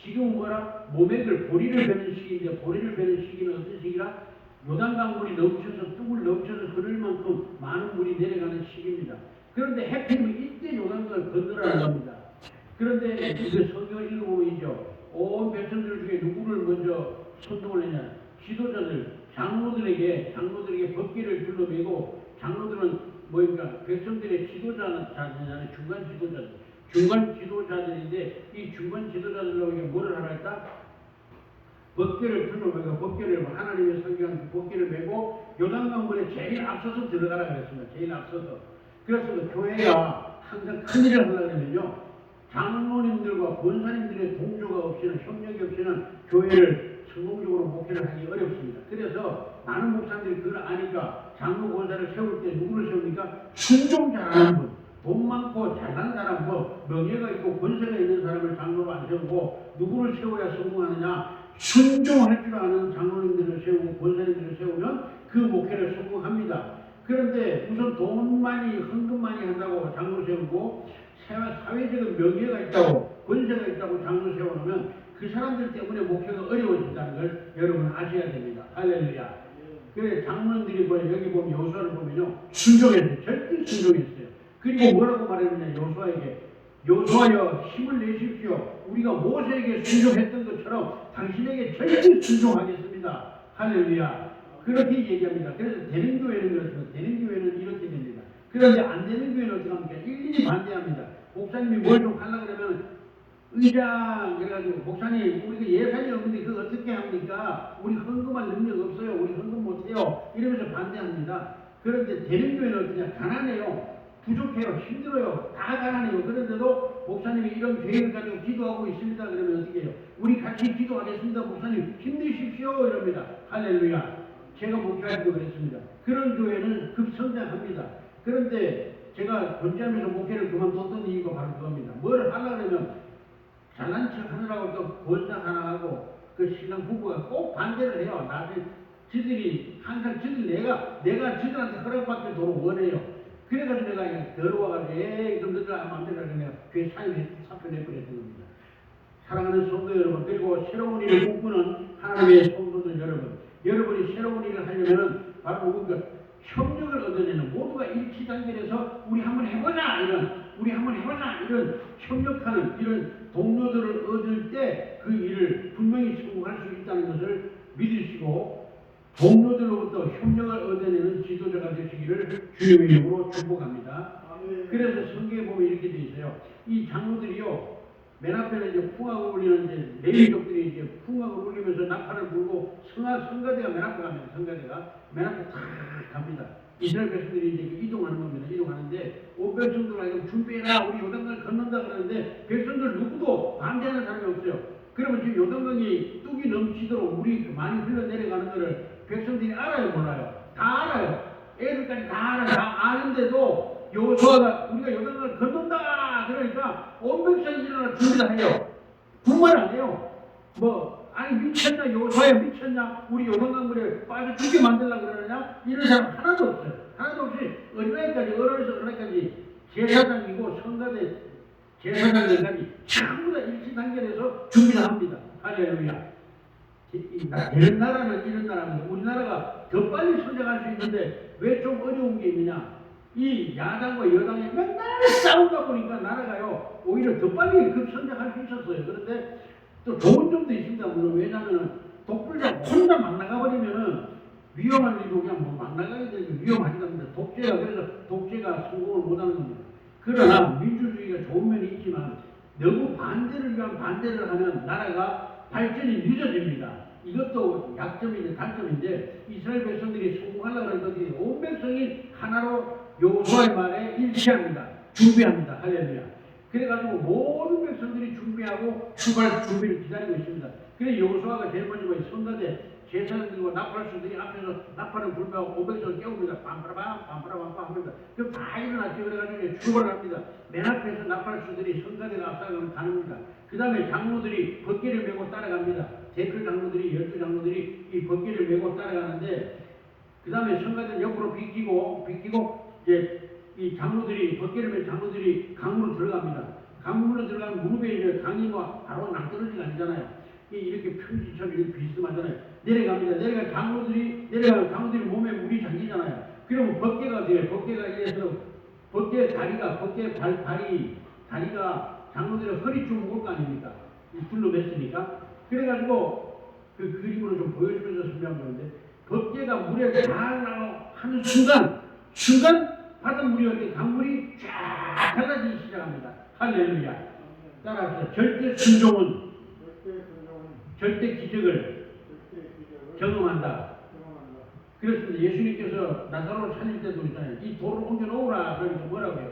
지금 뭐라 모맥을 보리를 베는 시기인데 보리를 베는 시기는 어떤 시기라? 요단강 물이 넘쳐서 뚝을 넘쳐서 흐를 만큼 많은 물이 내려가는 시기입니다. 그런데 해필이면 이때 요단강을 건너라는 겁니다. 그런데 이제 성경을 읽어보면요, 온 백성들 중에 누구를 먼저 선동을 했냐? 지도자들, 장로들에게 법궤를 둘러매고, 장로들은 뭐입니까? 백성들의 중간 지도자들인데 이 중간 지도자들에게 뭐를 하라 했다? 법궤를 둘러매고, 법궤를 하나님의 성경한 법궤를 메고 요단강물에 제일 앞서서 들어가라 그랬습니다. 제일 앞서서. 그래서 교회가 항상 큰 일을 하려고 하면요, 장로님들과 권사님들의 동조가 없이는, 협력이 없이는 교회를 성공적으로 목회를 하기 어렵습니다. 그래서 많은 목사님들이 그걸 아니까 장로 권사를 세울 때 누구를 세웁니까? 순종 잘하는 분, 돈 많고 잘난 사람, 명예가 있고 권세가 있는 사람을 장로로 안 세우고 누구를 세워야 성공하느냐? 순종할 줄 아는 장로님들을 세우고 권사님들을 세우면 그 목회를 성공합니다. 그런데 우선 돈 많이 헌금 많이 한다고 장로 세우고 사회적인 명예가 있다고 권세가 있다고 장로 세워놓으면 그 사람들 때문에 목회가 어려워진다는 걸 여러분 아셔야 됩니다. 할렐루야. 그래 장로님들이 여기 보면 여호수아를 보면요 순종했어요. 절대 순종했어요. 그리고 뭐라고 말했느냐 여호수아에게 여호수아여 힘을 내십시오. 우리가 모세에게 순종했던 것처럼 당신에게 절대 순종하겠습니다. 할렐루야. 그렇게 얘기합니다. 그래서 되는 교회는 그렇습니다. 되는 교회는 이렇게 됩니다. 그런데 안 되는 교회는 어떻게 합니까? 일일이 반대합니다. 목사님이 뭘 좀 하려고 그러면 의장 그래가지고 목사님 우리가 예산이 없는데 그거 어떻게 합니까? 우리 헌금할 능력 없어요. 우리 헌금 못해요. 이러면서 반대합니다. 그런데 되는 교회는 어떠냐? 가난해요. 부족해요. 힘들어요. 다 가난해요. 그런데도 목사님이 이런 계획을 가지고 기도하고 있습니다. 그러면 어떻게 해요? 우리 같이 기도하겠습니다. 목사님 힘내십시오. 이럽니다. 할렐루야. 제가 목회할 때 그랬습니다. 그런 교회는 급성장합니다. 그런데 제가 존재하면서 목회를 그만뒀던 이유가 바로 그겁니다. 뭘 하려고 하면 잘난 척 하느라고 또 권사 하나 하고 그 신랑 부부가 꼭 반대를 해요. 나중에 지들이 항상 내가 지들한테 허락받게 도록 원해요. 그래가지고 내가 그냥 더러워가지고 그럼 너들 마음대로 하면 내가 교회 사표 내버렸던 겁니다. 사랑하는 성도 여러분 그리고 새로운 일을 꿈꾸는 하나님의 성도들 여러분이 새로운 일을 하려면 바로 그 협력을 얻어내는 모두가 일치단결해서 우리 한번 해보자 이런 협력하는 이런 동료들을 얻을 때 그 일을 분명히 성공할 수 있다는 것을 믿으시고 동료들로부터 협력을 얻어내는 지도자가 되시기를 주님의 이름으로 축복합니다. 그래서 성경에 보면 이렇게 되어 있어요. 이 장로들이요 맨 앞에는 이제 풍악을 울리는 이제 레위족들이 이제 풍악을 울리면서 나팔을 불고 성가대가 맨 앞에 가면 성가대가 맨 앞에 탁 갑니다. 이스라엘 백성들이 이제 이동하는 겁니다. 이동하는데 온 백성들아 이거 준비해라 우리 요단강을 건넌다 그러는데 백성들 누구도 반대하는 사람이 없어요. 그러면 지금 요단강이 뚝이 넘치도록 물이 많이 흘러내려가는 것을 백성들이 알아요 몰라요? 다 알아요. 애들까지 다 알아요. 다 아는데도 여호수아가 우리가 요단강을 건넌다 그러니까 온 백성이 일어나 준비를 해요. 불만 안 해요. 아니 미쳤냐 여호수아야 미쳤냐 우리 요단강물에 빠져 죽게 만들려고 그러느냐 이런 사람 하나도 없어요. 하나도 없이 어린아이까지 제사장이고 성가대 제사장들까지 전부 다 일치단결해서 준비를 합니다. 할렐루야. 이런 나라는 이런 나라입니다. 우리나라가 더 빨리 성장할 수 있는데 왜 좀 어려운 게 있느냐 이 야당과 여당이 맨날 싸우다 보니까 나라가요 오히려 더 빨리 급성장할 수 있었어요. 그런데 또 좋은 점도 있습니다. 물론 왜냐하면 독불자 혼자 막 나가버리면은 위험한 일도 그냥 막 나가게 되면 위험하지 않습니다. 독재가 그래서 독재가 성공을 못하는 겁니다. 그러나 민주주의가 좋은 면이 있지만 너무 반대를 위한 반대를 하면 나라가 발전이 늦어집니다. 이것도 약점인데 단점인데 이스라엘 백성들이 성공하려고 하는 것이 온 백성이 하나로 여호수아의 말에 일치합니다. 준비합니다. 할렐루야. 그래가지고 모든 백성들이 준비하고 출발 준비를 기다리고 있습니다. 그래서 여호수아가 제일 먼저 성가대 제사장들과 나팔수들이 앞에서 나팔을 불면하고 500을 깨웁니다. 빰빠라밤 합니다. 그럼 다 일어나지 그래가지고 출발을 합니다. 맨 앞에서 나팔수들이 성가대가 앞서가면 가는입니다. 그 다음에 장로들이 벗개를 메고 따라갑니다. 대표 장로들이 12장로들이 이 벗개를 메고 따라가는데 그 다음에 성가대는 옆으로 비키고 이제 이 장로들이 벗개를 맨 장로들이 강으로 들어갑니다. 강으로 들어가면 무릎에 이제 강이 바로 낭떠러지가 아니잖아요. 이렇게 평지처럼 이렇게 비스듬하잖아요. 내려갑니다. 장로들이 몸에 물이 잠기잖아요. 그러면 벗개가 돼요. 벗개가 이래서 벗개 다리가 장로들의 허리쯤 올 거 아닙니까? 불로 맸으니까. 그래가지고 그 그림으로 좀 보여주면서 설명한 건데 벗개가 물에 닿으려고 하는 순간 바닷물이 강물이 쫙 갈라지기 시작합니다. 할렐루야. 따라하세요. 절대 순종은 절대 기적을 경험한다. 그렇습니다. 예수님께서 나사로를 살릴 때도 있잖아요. 이 돌을 옮겨 놓으라. 그러니까 뭐라고 해요?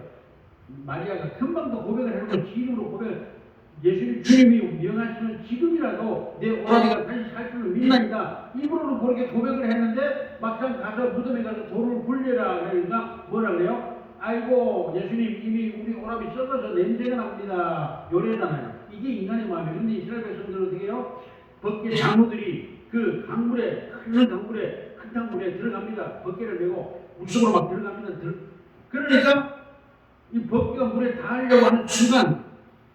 마리아가 금방 더 고백을 해놓고 지금으로 주님이 명하시면 지금이라도 내 오라비가 다시 살 줄을 믿나이다. 입으로는 그렇게 고백을 했는데 막상 가서 무덤에 가서 돌을 굴려라. 그러니까 뭐라 그래요? 아이고 예수님 이미 우리 오라비 썩어서 냄새가 납니다. 요래잖아요. 이게 인간의 마음이에요. 근데 이스라엘 백성들은 어떻게 해요? 벗개 장로들이 그 강물에, 큰 강물에, 큰 강물에 들어갑니다. 벗개를 메고 물속으로 막 들어갑니다. 그러니까 이 벗개가 물에 닿으려고 하는 순간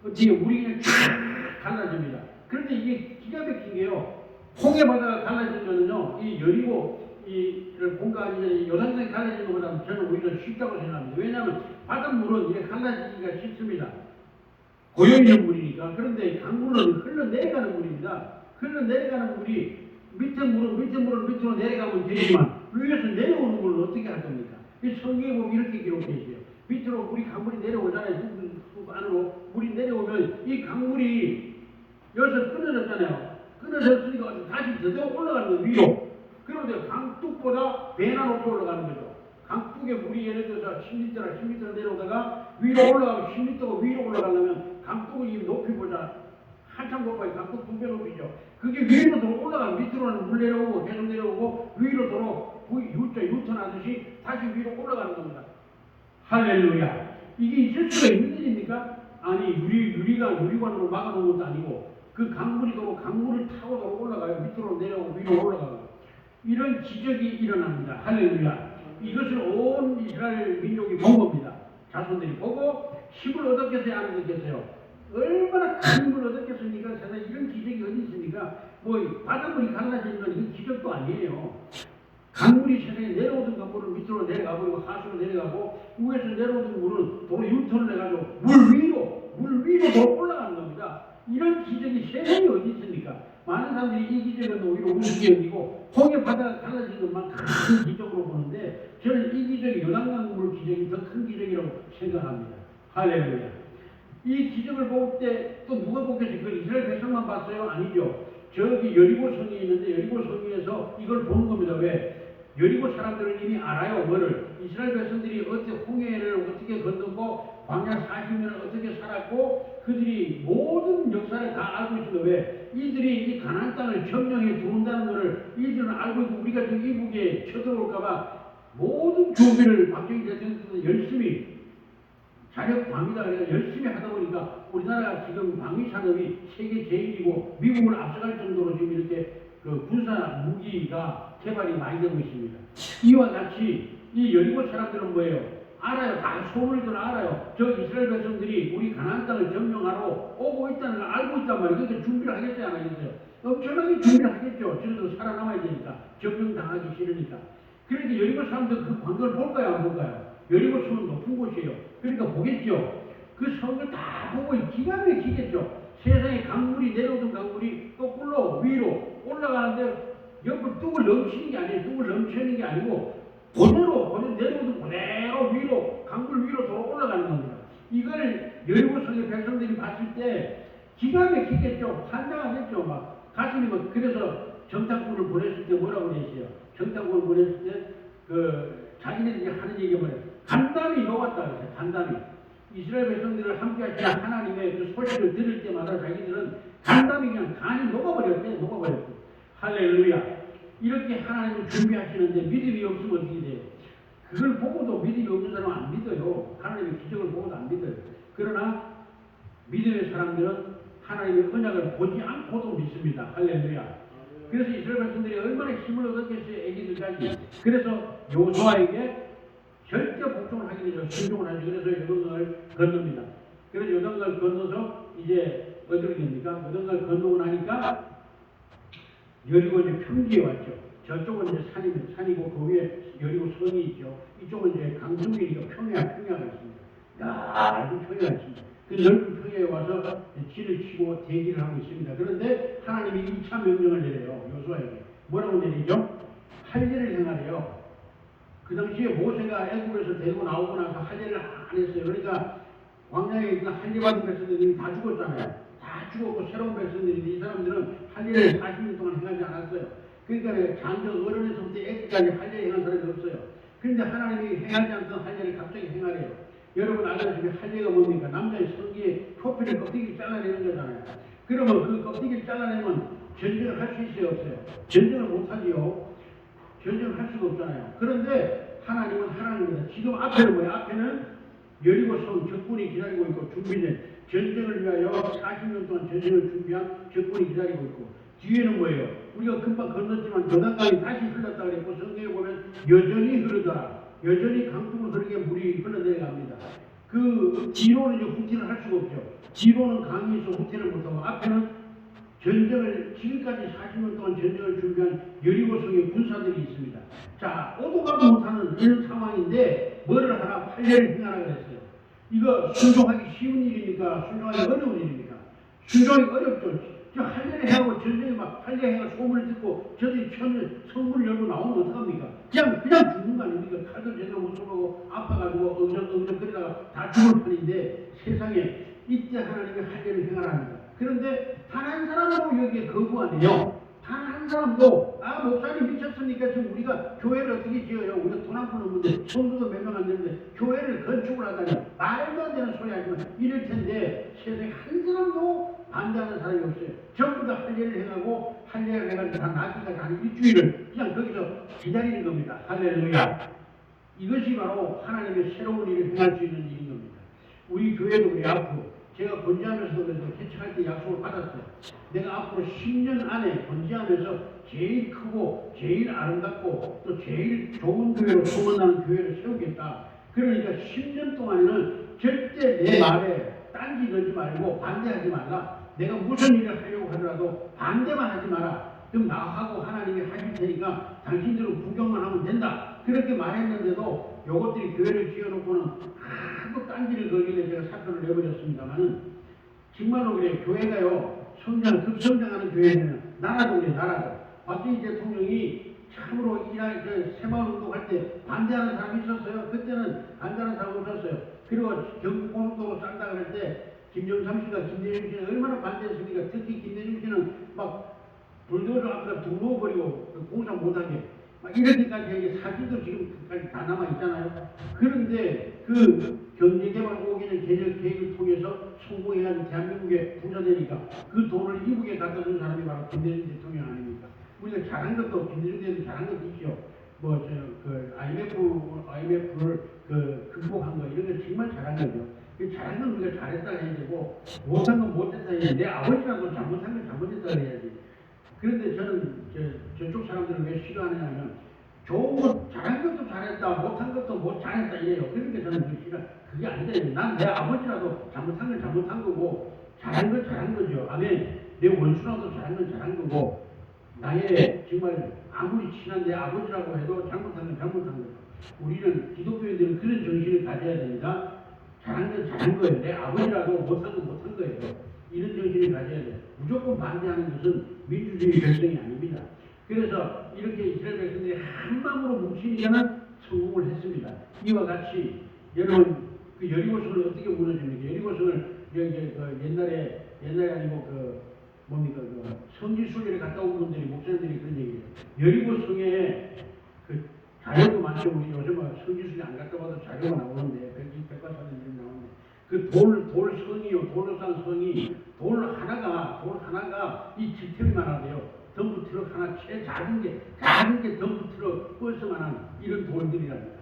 어떻게 물이 그냥 쫙 갈라집니다. 그런데 이게 기가 막힌 게요. 홍해 바다가 갈라지면요, 이 여리고 이를 공간이 요단강이 갈라지는 것보다 저는 오히려 쉽다고 생각합니다. 왜냐하면 바닷물은 이렇게 갈라지기가 쉽습니다. 고여있는 물이니까. 그런데 강물은 흘러내려가는 물입니다. 흘러내려가는 물이 밑에 물은 밑으로 내려가면 되지만 위에서 내려오는 물은 어떻게 할 겁니까? 이 성경에 보면 이렇게 기록되어 있어요. 밑으로 물이 강물이 내려오잖아요. 쑥 안으로 물이 내려오면 이 강물이 여기서 끊어졌잖아요. 끊어졌으니까 다시 저대로 올라가는 거예요. 위로. 그런데 강둑보다 배나 높이 올라가는 거죠. 강둑에 물이 예를 들어서 10m 내려오다가 위로 올라가면 10m가 위로 올라가려면 강둑을 이 높이보다 한참 높아요. 강둑 2배 높이죠. 그게 위로 더 올라가면 밑으로는 물 내려오고 계속 내려오고 위로 도로 유턴하듯이 다시 위로 올라가는 겁니다. 할렐루야. 이게 있을 수가 있는 일입니까? 아니 유리가 유리관으로 막아놓은 것도 아니고 그 강물이 도로 강물을 타고 도로 올라가요. 밑으로 내려오고 위로 올라가고 이런 기적이 일어납니다. 할렐루야. 이것을 온 이스라엘 민족이 본 겁니다. 자손들이 보고 힘을 얻었겠어요? 안 얻었겠어요? 얼마나 큰 힘을 얻었겠습니까? 세상에 이런 기적이 어디 있습니까? 뭐 바닷물이 갈라지는 건 이건 기적도 아니에요. 강물이 세상에 내려오던 강물을 밑으로 내려가고 하수로 내려가고 위에서 내려오던 물은 도로 유턴을 해가지고 물 위로 도로 올라가는 겁니다. 이런 기적이 세상에 어디 있습니까? 많은 사람들이 이 기적은 오히려 우습게 여기고 홍해 바다가 갈라진 것만 큰 기적으로 보는데 저는 이 기적이 요단강 물 기적이 더 큰 기적이라고 생각합니다. 할렐루야. 이 기적을 볼 때 또 누가 보겠어요? 그 이스라엘 백성만 봤어요? 아니죠. 저기 여리고 성이 있는데 여리고 성에서 이걸 보는 겁니다. 왜? 여리고 사람들은 이미 알아요. 뭐를? 이스라엘 백성들이 어떻게 홍해를 어떻게 건넜고 광야 40년을 어떻게 살았고 그들이 모든 역사를 다 알고 있습니다. 왜? 이들이 이 가나안 땅을 점령해 들어온다는 것을 이들은 알고 있고 우리가 지금 이북에 쳐들어올까봐 모든 준비를 박정희 대통령께서 열심히 자력 방위다 그래서 열심히 하다 보니까 우리나라가 지금 방위 산업이 세계 제일이고 미국을 앞서갈 정도로 지금 이렇게 그 군사 무기가 개발이 많이 되고 있습니다. 이와 같이 이 여리고 사람들은 뭐예요? 알아요. 다 소문을 알아요. 저 이스라엘 백성들이 우리 가나안 땅을 점령하러 오고 있다는 걸 알고 있단 말이에요. 그러니까 준비를 하겠어요, 안 하겠어요? 엄청나게 준비를 하겠죠. 저들도 살아남아야 되니까. 점령당하기 싫으니까. 그러니까 여리고 사람들 그 광경을 볼까요, 안 볼까요? 여리고 성은 높은 곳이에요. 그러니까 보겠죠. 그 성을 다 보고 기가 막히겠죠. 세상에 강물이 내려오던 강물이 거꾸로 위로 올라가는데 옆으로 뚝을 넘치는 게 아니에요. 뚝을 넘치는 게 아니고 그대로 내려오던 그대로 위로 강물 위로 돌아 올라가는 겁니다. 이걸 여리고 성의 백성들이 봤을 때 기가 막히겠죠. 환장하겠죠. 막 가슴이 막 그래서 정탐꾼을 보냈을 때 뭐라고 그랬어요? 정탐꾼을 보냈을 때 그 자기네들이 하는 얘기가 뭐예요? 간담이 녹았다 그랬어요. 간담이. 이스라엘 백성들을 함께 하시는 하나님의 그 소식을 들을 때마다 자기들은 간담이 그냥 간이 녹아버렸대. 할렐루야. 이렇게 하나님을 준비하시는데 믿음이 없으면 어떻게 돼요? 그걸 보고도 믿음이 없는 사람은 안 믿어요. 하나님의 기적을 보고도 안 믿어요. 그러나 믿음의 사람들은 하나님의 언약을 보지 않고도 믿습니다. 할렐루야. 그래서 이스라엘 백성들이 얼마나 힘을 얻었겠어요. 애기들까지. 그래서 요수아에게 절대 복종을 하게 되죠. 순종을 하죠. 그래서 요단강을 건넙니다. 그래서 요단강을 건너서 이제 어디로 됩니까? 요단강을 건너고 나니까 여리고 이제 평지에 왔죠. 저쪽은 이제 산이고 그 위에 여리고 성이 있죠. 이쪽은 이제 강중이니까 평야가 있습니다. 넓은 평야가 있습니다. 그 넓은 평야에 와서 진을 치고 대기를 하고 있습니다. 그런데 하나님이 2차 명령을 내려요. 요수아에게. 뭐라고 내리죠? 할례를 행하래요. 그 당시에 모세가 애굽에서 데리고 나오고 나서 할례를 안 했어요. 그러니까 광야에 있는 할례 받은 백성들이 다 죽었잖아요. 다 죽었고 새로운 백성들인데 이 사람들은 할례를 40년 동안 행하지 않았어요. 그러니까 장정 어른에서부터 애기까지 할례 행한 사람이 없어요. 그런데 하나님이 행하지 않던 할례를 갑자기 행하래요. 여러분 알다시피 할례가 뭡니까? 남자의 성기에 표피를 껍데기를 잘라내는 거잖아요. 그러면 그 껍데기를 잘라내면 전쟁을 할 수 있어요, 없어요? 전쟁을 못하지요. 전쟁을 할 수가 없잖아요. 그런데 하나님은 하나님입니다. 지금 앞에는 뭐예요? 앞에는 여리고 성 적군이 기다리고 있고 준비된 전쟁을 위하여 40년 동안 전쟁을 준비한 적군이 기다리고 있고 뒤에는 뭐예요? 우리가 금방 건넜지만 요단강이 다시 흘렀다 그랬고 성경에 보면 여전히 흐르더라. 여전히 강둑을 흐르게 물이 흘러내려갑니다. 그 뒤로는 이제 후퇴를 할 수가 없죠. 뒤로는 강이 있어 후퇴를 못하고 앞에는 전쟁을 지금까지 40년 동안 전쟁을 준비한 여리고성의 군사들이 있습니다. 자, 오도 가도 못하는 이런 상황인데 뭐를 하나 판례를 행하라 그랬어요. 이거 순종하기 쉬운 일입니까? 순종하기 어려운 일입니까? 순종하기 어렵죠. 저 할례를 해하고 전쟁에 막 할례해가 소문을 듣고 저들이 성문을 열고 나오면 어떡합니까? 그냥 죽는 거 아닙니까? 칼도 제대로 못 쏘고 아파가지고 엉정거리다가 다 죽을 판인데 세상에 이때 하나님의 할례를 행하라 합니다. 그런데 단 한 사람도 여기에 거부 안 해요. 단 한 사람도 목사님 미쳤습니까? 지금 우리가 교회를 어떻게 지어요? 우리가 돈 한 푼 없는데 성도도 몇 명 안 되는데 교회를 건축을 하다니 말도 안 되는 소리 하지만 이럴 텐데 세상에 한 사람도 반대하는 사람이 없어요. 전부 다 할례를 행하고 할례를 해가지고 다 낫기까지 한 일주일을 그냥 거기서 기다리는 겁니다. 할렐루야. 이것이 바로 하나님의 새로운 일을 행할 수 있는 일인 겁니다. 우리 교회도 그래. 앞으로 제가 건지하면서도 그래서 개척할 때 약속을 받았어요. 내가 앞으로 10년 안에 건지하면서 제일 크고 제일 아름답고 또 제일 좋은 교회로 소문나는 교회를 세우겠다. 그러니까 10년 동안에는 절대 내 말에 딴지 걸지 말고 반대하지 말라. 내가 무슨 일을 하려고 하더라도 반대만 하지 마라. 그럼 나하고 하나님이 하실 테니까 당신들은 구경만 하면 된다. 그렇게 말했는데도 요것들이 교회를 지어놓고는 아무 딴지를 걸길래 제가 사표를 내버렸습니다만은 정말로 그래. 교회가요 급성장하는 교회는 나라도 그래. 나라도 박정희 대통령이 참으로 새마을 운동할 때 반대하는 사람이 있었어요. 그때는 반대하는 사람이 없었어요. 그리고 경부고속도로 싼다 그럴 때 김정삼 씨가 김대중 씨는 얼마나 반대했습니까? 특히 김대중 씨는 막 불도저 앞에다 둥 놓아버리고 공사 못하게 막 이렇게까지 얘기 사진도 지금까지 다 남아있잖아요. 그런데 그 경제개발 5개년 개혁 계획을 통해서 성공해가지고 대한민국에 부자 되니까 그 돈을 이북에 갖다 준 사람이 바로 김대중 대통령 아닙니까? 우리가 잘한 것도 김대중 대통령 잘한 것도 있죠. IMF를 극복한 거 이런 거 정말 잘한 거죠. 잘한 건 우리가 잘했다 해야 되고 못한 건 못했다 해야 돼. 내 아버지라도 잘못한 건 잘못했다 해야지. 그런데 저는 저쪽 사람들은 왜 싫어하느냐면 좋은 것 잘한 것도 잘했다 못한 것도 못 잘했다 이래요. 그러니까 저는 그 싫어. 그게 아니잖아요. 난 내 아버지라도 잘못한 건 잘못한 거고 잘한 건 잘한 거죠. 아멘. 내 원수라도 잘한 건 잘한 거고 나의 정말 아무리 친한 내 아버지라고 해도 잘못한 건 잘못한 거죠. 우리는 기독교인들은 그런 정신을 가져야 됩니다. 잘한 건 잘한 거예요. 내 아버지라도 못한 건 못한 거예요. 이런 정신을 가져야 돼요. 무조건 반대하는 것은 민주주의 결정이 아닙니다. 그래서 이렇게 이스라엘 백성들이 한 마음으로 뭉치니까는 성공을 했습니다. 이와 같이 여러분 그 여리고성을 어떻게 무너집니까? 여리고성을 옛날에 아니고 성지순례를 갔다 온 분들이 목사님들이 그런 얘기해요. 여리고성에 자료도 많죠. 우리 요즘 성지순례 안 갔다 와도 자료가 나오는데 백과사전들이 나오는데 그 돌성이요. 돌로 싼 성이 돌 하나가 이 지탱만 하대요. 덤프 트럭 하나 작은 게 덤프 트럭 버스만한 이런 돌들이랍니다.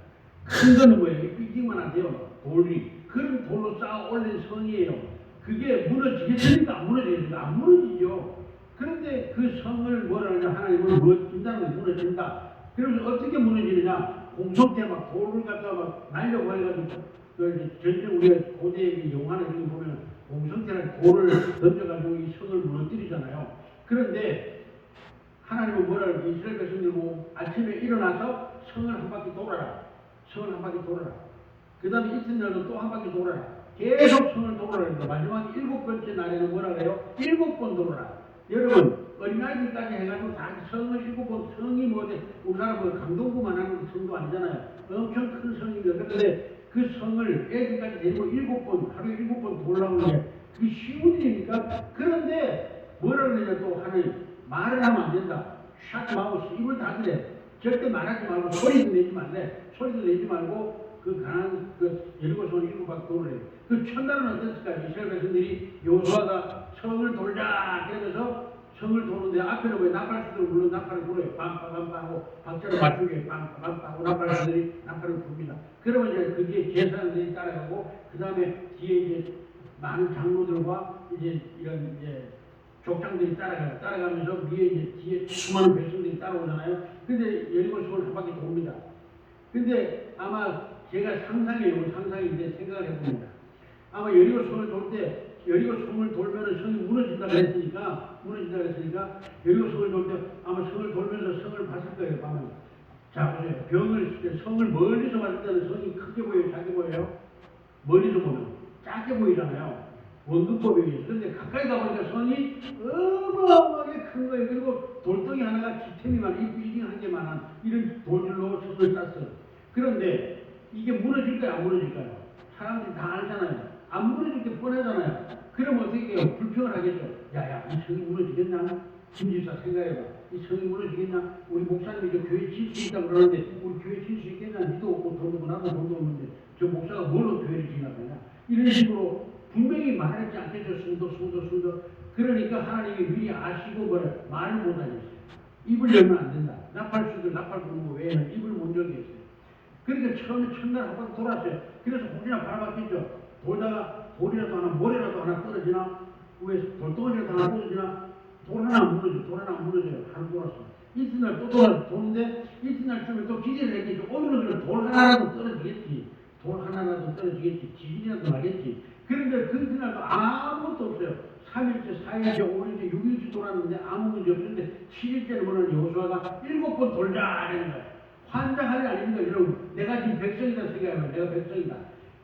큰 거는 뭐예요? 삐기만 하대요. 돌이 그런 돌로 쌓아 올린 성이에요. 그게 무너지겠습니까? 안 무너지겠습니까? 안 무너지죠. 그런데 그 성을 뭐라 하냐? 하나님은 무너진다는 거 무너진다. 그래서 어떻게 무너지느냐? 공성 때 막 돌을 갖다가 막 날려고 해가지고 전쟁 우리가 고대의 영화나 이런 거 보면 공성태라는 돌을 던져가지고 이 성을 무너뜨리잖아요. 그런데 하나님은 뭐라 그러고 이스라엘 백성들 보고 아침에 일어나서 성을 한 바퀴 돌아라. 성을 한 바퀴 돌아라. 그 다음에 이튿날도 또 한 바퀴 돌아라. 계속 성을 돌아라. 마지막 7번째 날에는 뭐라 그래요? 7번 돌아라. 여러분 어린아이들까지 해가지고 다 성을 7번 성이 뭐지? 우리나라 강동구만 하는 성도 아니잖아요. 엄청 큰 성입니다. 그런데 그 성을 애들까지 데리고 7번 하루에 7번 돌아오는 게 그게 쉬운 일입니까? 그런데 뭐라 그러냐 또 하나님 말을 하면 안 된다. 샷 마우스 입을 닫으래. 절대 말하지 말고 소리도 내지 말래. 소리도 내지 말고 그 가난 여리고성을 7바퀴 돌으래. 그 첫날은 어땠을까요? 이스라엘 백성들이 여호수아가 성을 돌자 그러면서 성을 도는데 앞에는 왜 나팔수들을 물론 나팔을 불어요. 빰빰빰빰 하고 박자를 맞추게 빰빰빰 하고 나팔수들이 나팔을 붑니다. 그러면 이제 그게 제사장들이 따라가고 그 다음에 뒤에 이제 많은 장로들과 이제 이런 족장들이 따라가면서 위에 이제 뒤에 수많은 백성들이 따라오잖아요. 근데 여리고 성을 한 바퀴 돕니다. 근데 아마 제가 상상인데 생각을 해봅니다. 아마 여리고 성을 돌 때 여리고 성을 돌면은 성이 무너진다 그랬으니까 여리고 성을 돌 때 아마 성을 돌면서 성을 봤을 거예요. 보면 자 보세요. 성을 멀리서 봤을 때는 성이 크게 보여요, 작게 보여요? 멀리서 보면 작게 보이잖아요. 원근법에 의해서. 그런데 가까이 가보니까 성이 어마어마하게 큰 거예요. 그리고 돌덩이 하나가 지탱이만 이빙한 개만한 이런 돌들로 성을 쌌어요. 그런데 이게 무너질까요? 안 무너질까요? 사람들이 다 알잖아요. 안 무너질 게 뻔하잖아요. 그럼 어떻게 해요? 불평을 하겠죠. 야야, 이 성이 무너지겠냐? 김집사 생각해봐. 이 성이 무너지겠냐? 우리 목사님이 저 교회 질 수 있다고 그러는데 우리 교회 질 수 있겠냐? 니도 없고 돈도 없고 나도 돈도 없는데 저 목사가 뭘로 교회를 지나가냐? 이런 식으로 분명히 말하지 않겠죠. 순도. 그러니까 하나님이 미리 아시고 말을 못하겠어요. 입을 열면 안 된다. 나팔수들 나팔 부는 거 외에는 입을 못 열겠어요. 그러니까 처음에 첫날 한 번 돌았어요. 그래서 혹시나 바라봤겠죠. 돌다가 돌이라도 하나 모래라도 하나 떨어지나 위에서 돌덩어리라도 하나 떨어지나 돌 하나 안 무너져요. 하루 돌았어. 이튿날 또 돌아서 도는데 이튿날쯤에 또 기대를 했겠죠. 오늘은 돌 하나라도 떨어지겠지. 지진이라도 나겠지. 그런데 그 이튿날도 아무것도 없어요. 3일째, 4일째, 5일째, 6일째 돌았는데 아무 문제 없는데 7일째는 뭐는 여호수아가 7번 돌자라는 거예요. 환장할 일 아닙니까 여러분. 내가 지금 백성이다 생각하면 내가 백성이다.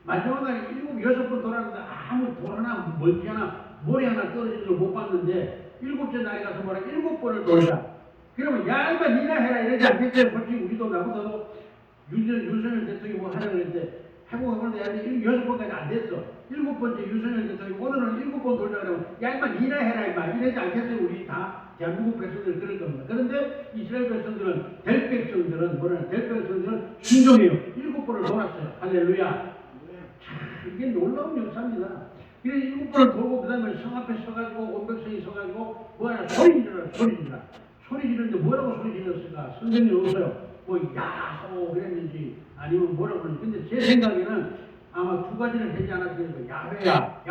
마지막 날에 6번 돌았는데 아무 돌 하나 먼지 하나 모래 하나 떨어지는 걸 못 봤는데 7째 날에 가서 뭐라 7번을 돌자. 그러면 야 이마 니나 해라 이러지 않겠어요. 솔직히 우리도 나보다도 윤석열 대통령이 뭐 하려고 했는데 해보는데 6번까지 안 됐어. 7번째 윤석열 대통령이 오늘은 7번 돌자 그러면 야 이마 니나 해라 이마 이러지 않겠어요. 우리 다 대한민국 백성들 그럴 겁니다. 그런데 이스라엘 백성들은 될 백성들은 순종해요. 7번을 돌았어요. 할렐루야. 이게 놀라운 역사입니다. 그래서 7번을 돌고 그 다음에 성 앞에 서가지고 온 백성이 서가지고 뭐하냐 소리 지르는데 뭐라고 소리 질렀을까? 성경이 없어요. 뭐 야호 그랬는지 아니면 뭐라고 그러는지. 근데 제 생각에는 아마 두 가지를 하지 않았을까.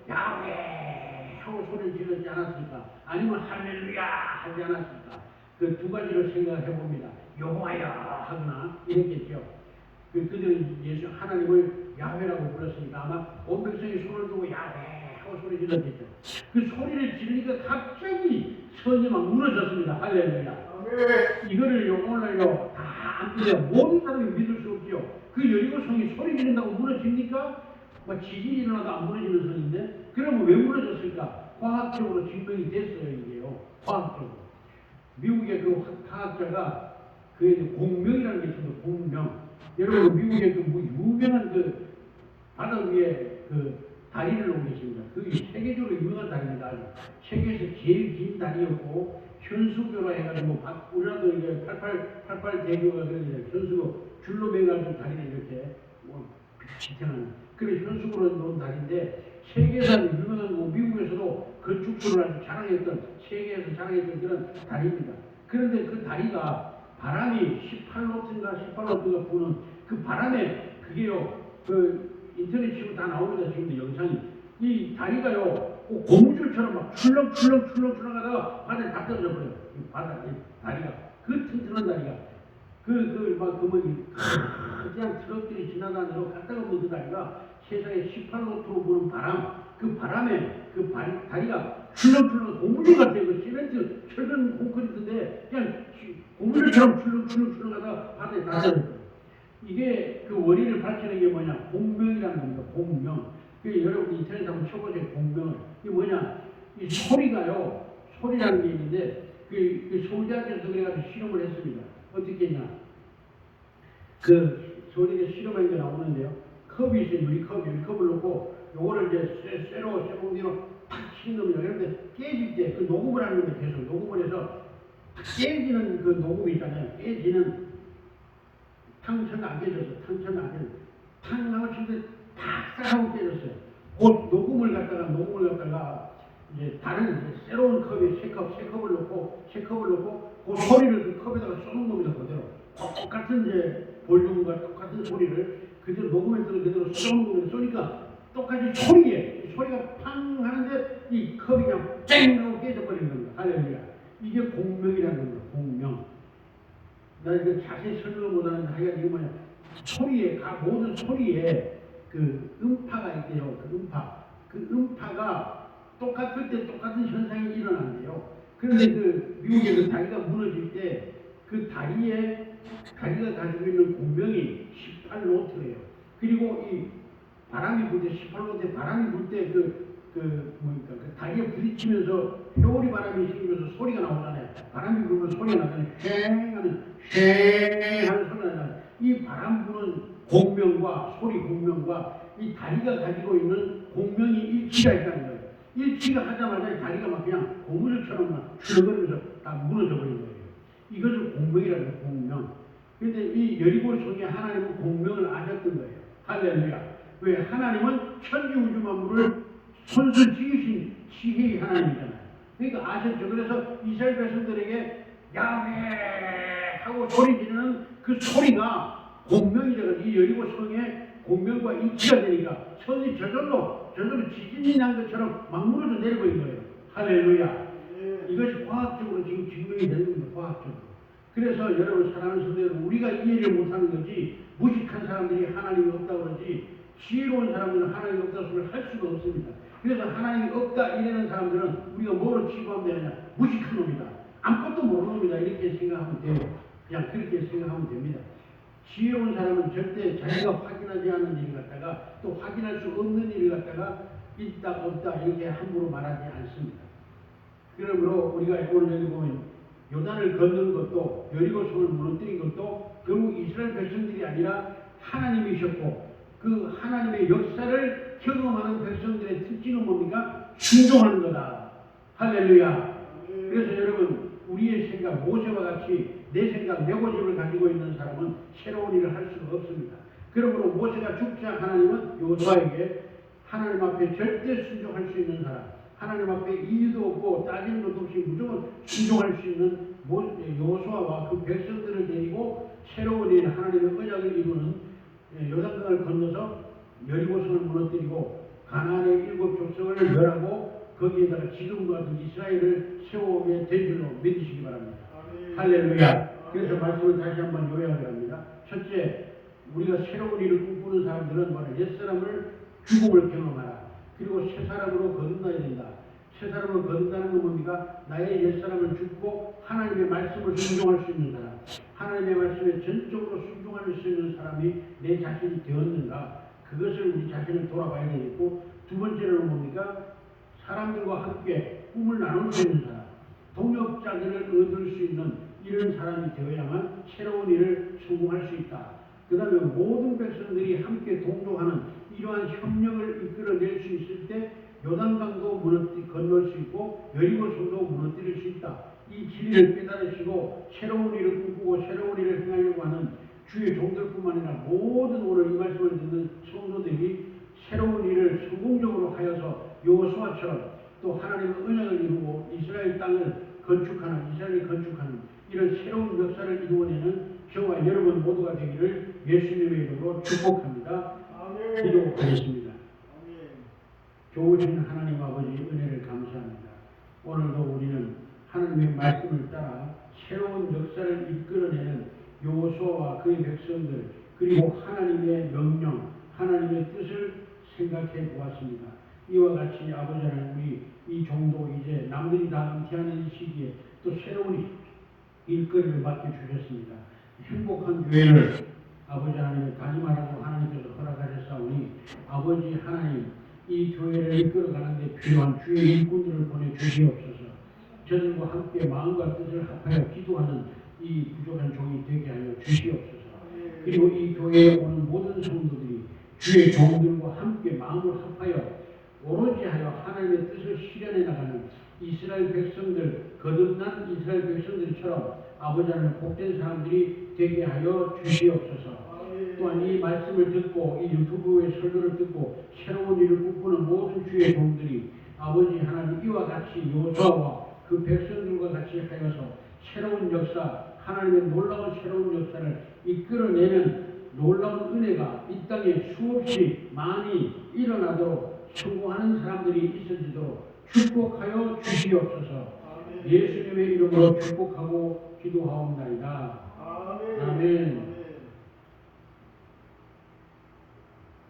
야훼 하고 소리를 질렀지 않았을까. 아니면 할렐루야 하지 않았을까. 그 두 가지를 생각해 봅니다. 여호와야 하거나 이랬겠죠. 그들은 예수 하나님을 야훼라고 불렀으니까 아마 온 백성이 손을 들고 야훼 하고 소리 질렀겠죠. 그 소리를 지르니까 갑자기 성이 막 무너졌습니다. 할렐루야. 이거를 오늘요 다안 믿어요. 모든 사람이 믿을 수 없죠. 그 여리고 성이 소리 지른다고 무너집니까? 뭐 지진이 일어나도 안 무너지는 성인데 그러면 왜 무너졌을까? 과학적으로 증명이 됐어요. 이게요. 과학적으로. 미국의 그 과학자가 그에 공명이라는 게 있어요. 공명. 여러분 미국의 그 유명한 그 바다 위에 그 다리를 놓은 계십니다. 그게 세계적으로 유명한 다리입니다. 세계에서 제일 긴 다리였고 현수교라 해가지고 우리나라도 이게 88 대교가 그러는데 현수교 줄로 매가지고 다리를 이렇게 지탱하는 그런 현수교로 놓은 다리인데 세계에서 유명한 거 미국에서도 건축수를 아주 세계에서 자랑했던 그런 다리입니다. 그런데 그 다리가 바람이 18노트가 부는 그 바람에 그게요 그 인터넷 치고 다 나옵니다. 지금도 영상이 이 다리가요 고무줄처럼 막 출렁출렁하다가 바다에 다 떨어져 버려요. 다리가 그 튼튼한 다리가 그냥 트럭들이 지나다니고 갔다가 오는 그 다리가 세상에 18노트로 부는 바람 그 바람에 다리가 출렁출렁 고무줄 같아요. 그 시멘트 철근 콘크리트인데 그냥 고무줄처럼 출렁출렁하다가 바다에 다 떨어져요. 이게 그 원인을 밝히는 게 뭐냐? 공명이라는 겁니다. 공명. 여러분 인터넷에 한번 쳐보세요. 공명을. 이게 뭐냐? 이 소리가요. 소리라는 게 있는데 그 서울대학교에서 그래가지고 실험을 했습니다. 어떻게 했냐? 그 서울대학교 실험한 게 나오는데요. 컵이 있어요. 유리컵을 놓고 요거를 이제 쇠봉지로 탁 치는 겁니다. 그런데 깨질 때 그 녹음을 하는 겁니다. 계속 녹음을 해서 깨지는 그 녹음이 있잖아요. 깨지는 탕천 안 깨졌어. 탕 하고 치는데 탁 하고 깨졌어요. 그 녹음을 갖다가 이제 다른 새로운 컵에 새 컵을 놓고 그 소리를 그 컵에다가 쏘는 겁니다. 그대로 똑같은 이제 볼륨과 똑같은 소리를 그대로 녹음했던 그대로 쏘는 겁니다. 쏘니까 똑같이 소리가 팡 하는데 이 컵이 그냥 쨍 하고 깨져버리는 겁니다. 할렐루야. 이게 공명이라는 겁니다. 공명. 나 이거 자세히 설명을 못하는데 하여간 이거 뭐냐, 소리에, 모든 소리에 그 음파가 있대요. 그 음파가 똑같을 때 똑같은 현상이 일어난대요. 그런데 그 미국의 그 다리가 무너질 때 그 다리가 가지고 있는 공명이 18노트예요. 그리고 이 바람이 불 때 18노트에 바람이 불 때 그 다리에 부딪히면서 회오리 바람이 생기면서 소리가 나오잖아요. 바람이 불면 소리가 나잖아요. 휑하는 소리가 나잖아요. 이 바람 부는 공명과 소리 공명과 이 다리가 가지고 있는 공명이 일치가 있다는 거예요. 일치가 하자마자 다리가 막 그냥 고무줄처럼 막 출렁거리면서 다 무너져 버린 거예요. 이것을 공명이라고 해요. 공명. 그런데 이 여리고 성에 하나님은 공명을 아셨던 거예요. 할렐루야. 왜? 하나님은 천지 우주 만물을 손수 지으신 지혜의 하나님이잖아요. 그러니까 아셨죠. 그래서 이스라엘 백성들에게 야훼 하고 소리 지르는 그 소리가 공명이 되거든요. 이 여리고 성에 공명과 일치가 되니까 성이 저절로 지진이 난 것처럼 막 무너져 내려버린 거예요. 할렐루야. 이것이 과학적으로 지금 증명이 되는 겁니다. 과학적으로. 그래서 여러분 사랑하는 성도여러분, 우리가 이해를 못하는 거지, 무식한 사람들이 하나님이 없다고 그러지, 지혜로운 사람들은 하나님이 없다고 소리를 할 수가 없습니다. 그래서 하나님이 없다 이러는 사람들은 우리가 뭐로 취급하면 되느냐? 무식한 놈이다. 아무것도 모르는 놈이다. 이렇게 생각하면 돼요. 그냥 그렇게 생각하면 됩니다. 지혜로운 사람은 절대 자기가 확인하지 않은 일을 갖다가 또 확인할 수 없는 일을 갖다가 있다 없다 이렇게 함부로 말하지 않습니다. 그러므로 우리가 오늘 여기 보면 요단을 건넌 것도 여리고 성을 무너뜨린 것도 결국 이스라엘 백성들이 아니라 하나님이셨고, 그 하나님의 역사를 경험하는 백성들의 특징은 뭡니까? 순종하는 거다. 할렐루야. 그래서 여러분, 우리의 생각, 모세와 같이 내 생각, 내 고집을 가지고 있는 사람은 새로운 일을 할 수가 없습니다. 그러므로 모세가 죽자 하나님은 여호수아에게 하나님 앞에 절대 순종할 수 있는 사람, 하나님 앞에 이유도 없고 따지는 것도 없이 무조건 순종할 수 있는 여호수아와 그 백성들을 데리고 새로운 일, 하나님의 언약을 이루는 요단강을 건너서 여리고성을 무너뜨리고 가나안의 7 족속을 멸하고 거기에다가 지금과 같은 이스라엘을 세우게 된 줄로 믿으시기 바랍니다. 할렐루야. 그래서 말씀을 다시 한번 요약을 합니다. 첫째, 우리가 새로운 일을 꿈꾸는 사람들은 뭐냐? 옛사람을 죽음을 경험하라. 그리고 새 사람으로 거듭나야 된다. 새 사람으로 거듭나는 건 뭡니까? 나의 옛사람을 죽고 하나님의 말씀을 순종할 수 있는 사람, 하나님의 말씀에 전적으로 순종할 수 있는 사람이 내 자신이 되었는가? 그것을 우리 자신을 돌아봐야 되겠고, 두 번째로는 뭡니까? 사람들과 함께 꿈을 나눌 수 있는 사람, 동역자들을 얻을 수 있는 이런 사람이 되어야만 새로운 일을 성공할 수 있다. 그 다음에 모든 백성들이 함께 동조하는 이러한 협력을 이끌어낼 수 있을 때 요단강도 건널 수 있고 여리고성도 무너뜨릴 수 있다. 이 진리를 깨달으시고 새로운 일을 꿈꾸고 새로운 일을 행하려고 하는 주의 종들뿐만 아니라 모든 오늘 이 말씀을 듣는 성도들이 새로운 일을 성공적으로 하여서 여호수아처럼 또 하나님의 언약을 이루고 이스라엘 땅을 건축하는, 이스라엘을 건축하는 이런 새로운 역사를 이루어내는 저와 여러분 모두가 되기를 예수님의 이름으로 축복합니다. 기도하겠습니다. 좋으신 하나님 아버지 은혜를 감사합니다. 오늘도 우리는 하나님의 말씀을 따라 새로운 역사를 이끌어내는 여호수아와 그의 백성들, 그리고 하나님의 명령, 하나님의 뜻을 생각해 보았습니다. 이와 같이 아버지 하나님, 우리 이 종도 이제 남들이 다 은퇴하는 이 시기에 또 새로운 일거리를 맡겨 주셨습니다. 행복한 교회를 아버지 하나님 다짐하라고 하나님께서 허락하셨사오니 아버지 하나님, 이 교회를 이끌어가는데 필요한 주의 일꾼들을 보내주시옵소서. 저들과 함께 마음과 뜻을 합하여 기도하는 이 부족한 종이 되게 하여 주시옵소서. 그리고 이 교회에 오는 모든 성도들이 주의 종들과 함께 마음을 합하여 오로지 하여 하나님의 뜻을 실현해 나가는 이스라엘 백성들, 거듭난 이스라엘 백성들처럼 아버지 하나님 복된 사람들이 되게 하여 주시옵소서. 또한 이 말씀을 듣고 이 유튜브의 설교를 듣고 새로운 일을 꿈꾸는 모든 주의 종들이 아버지 하나님 이와 같이 여호수아와 그 백성들과 같이 하여서 새로운 역사, 하나님의 놀라운 새로운 역사를 이끌어내는 놀라운 은혜가 이 땅에 수없이 많이 일어나도록 수고하는 사람들이 있을지도 축복하여 주시옵소서. 예수님의 이름으로 축복하고 기도하옵나이다. 아멘.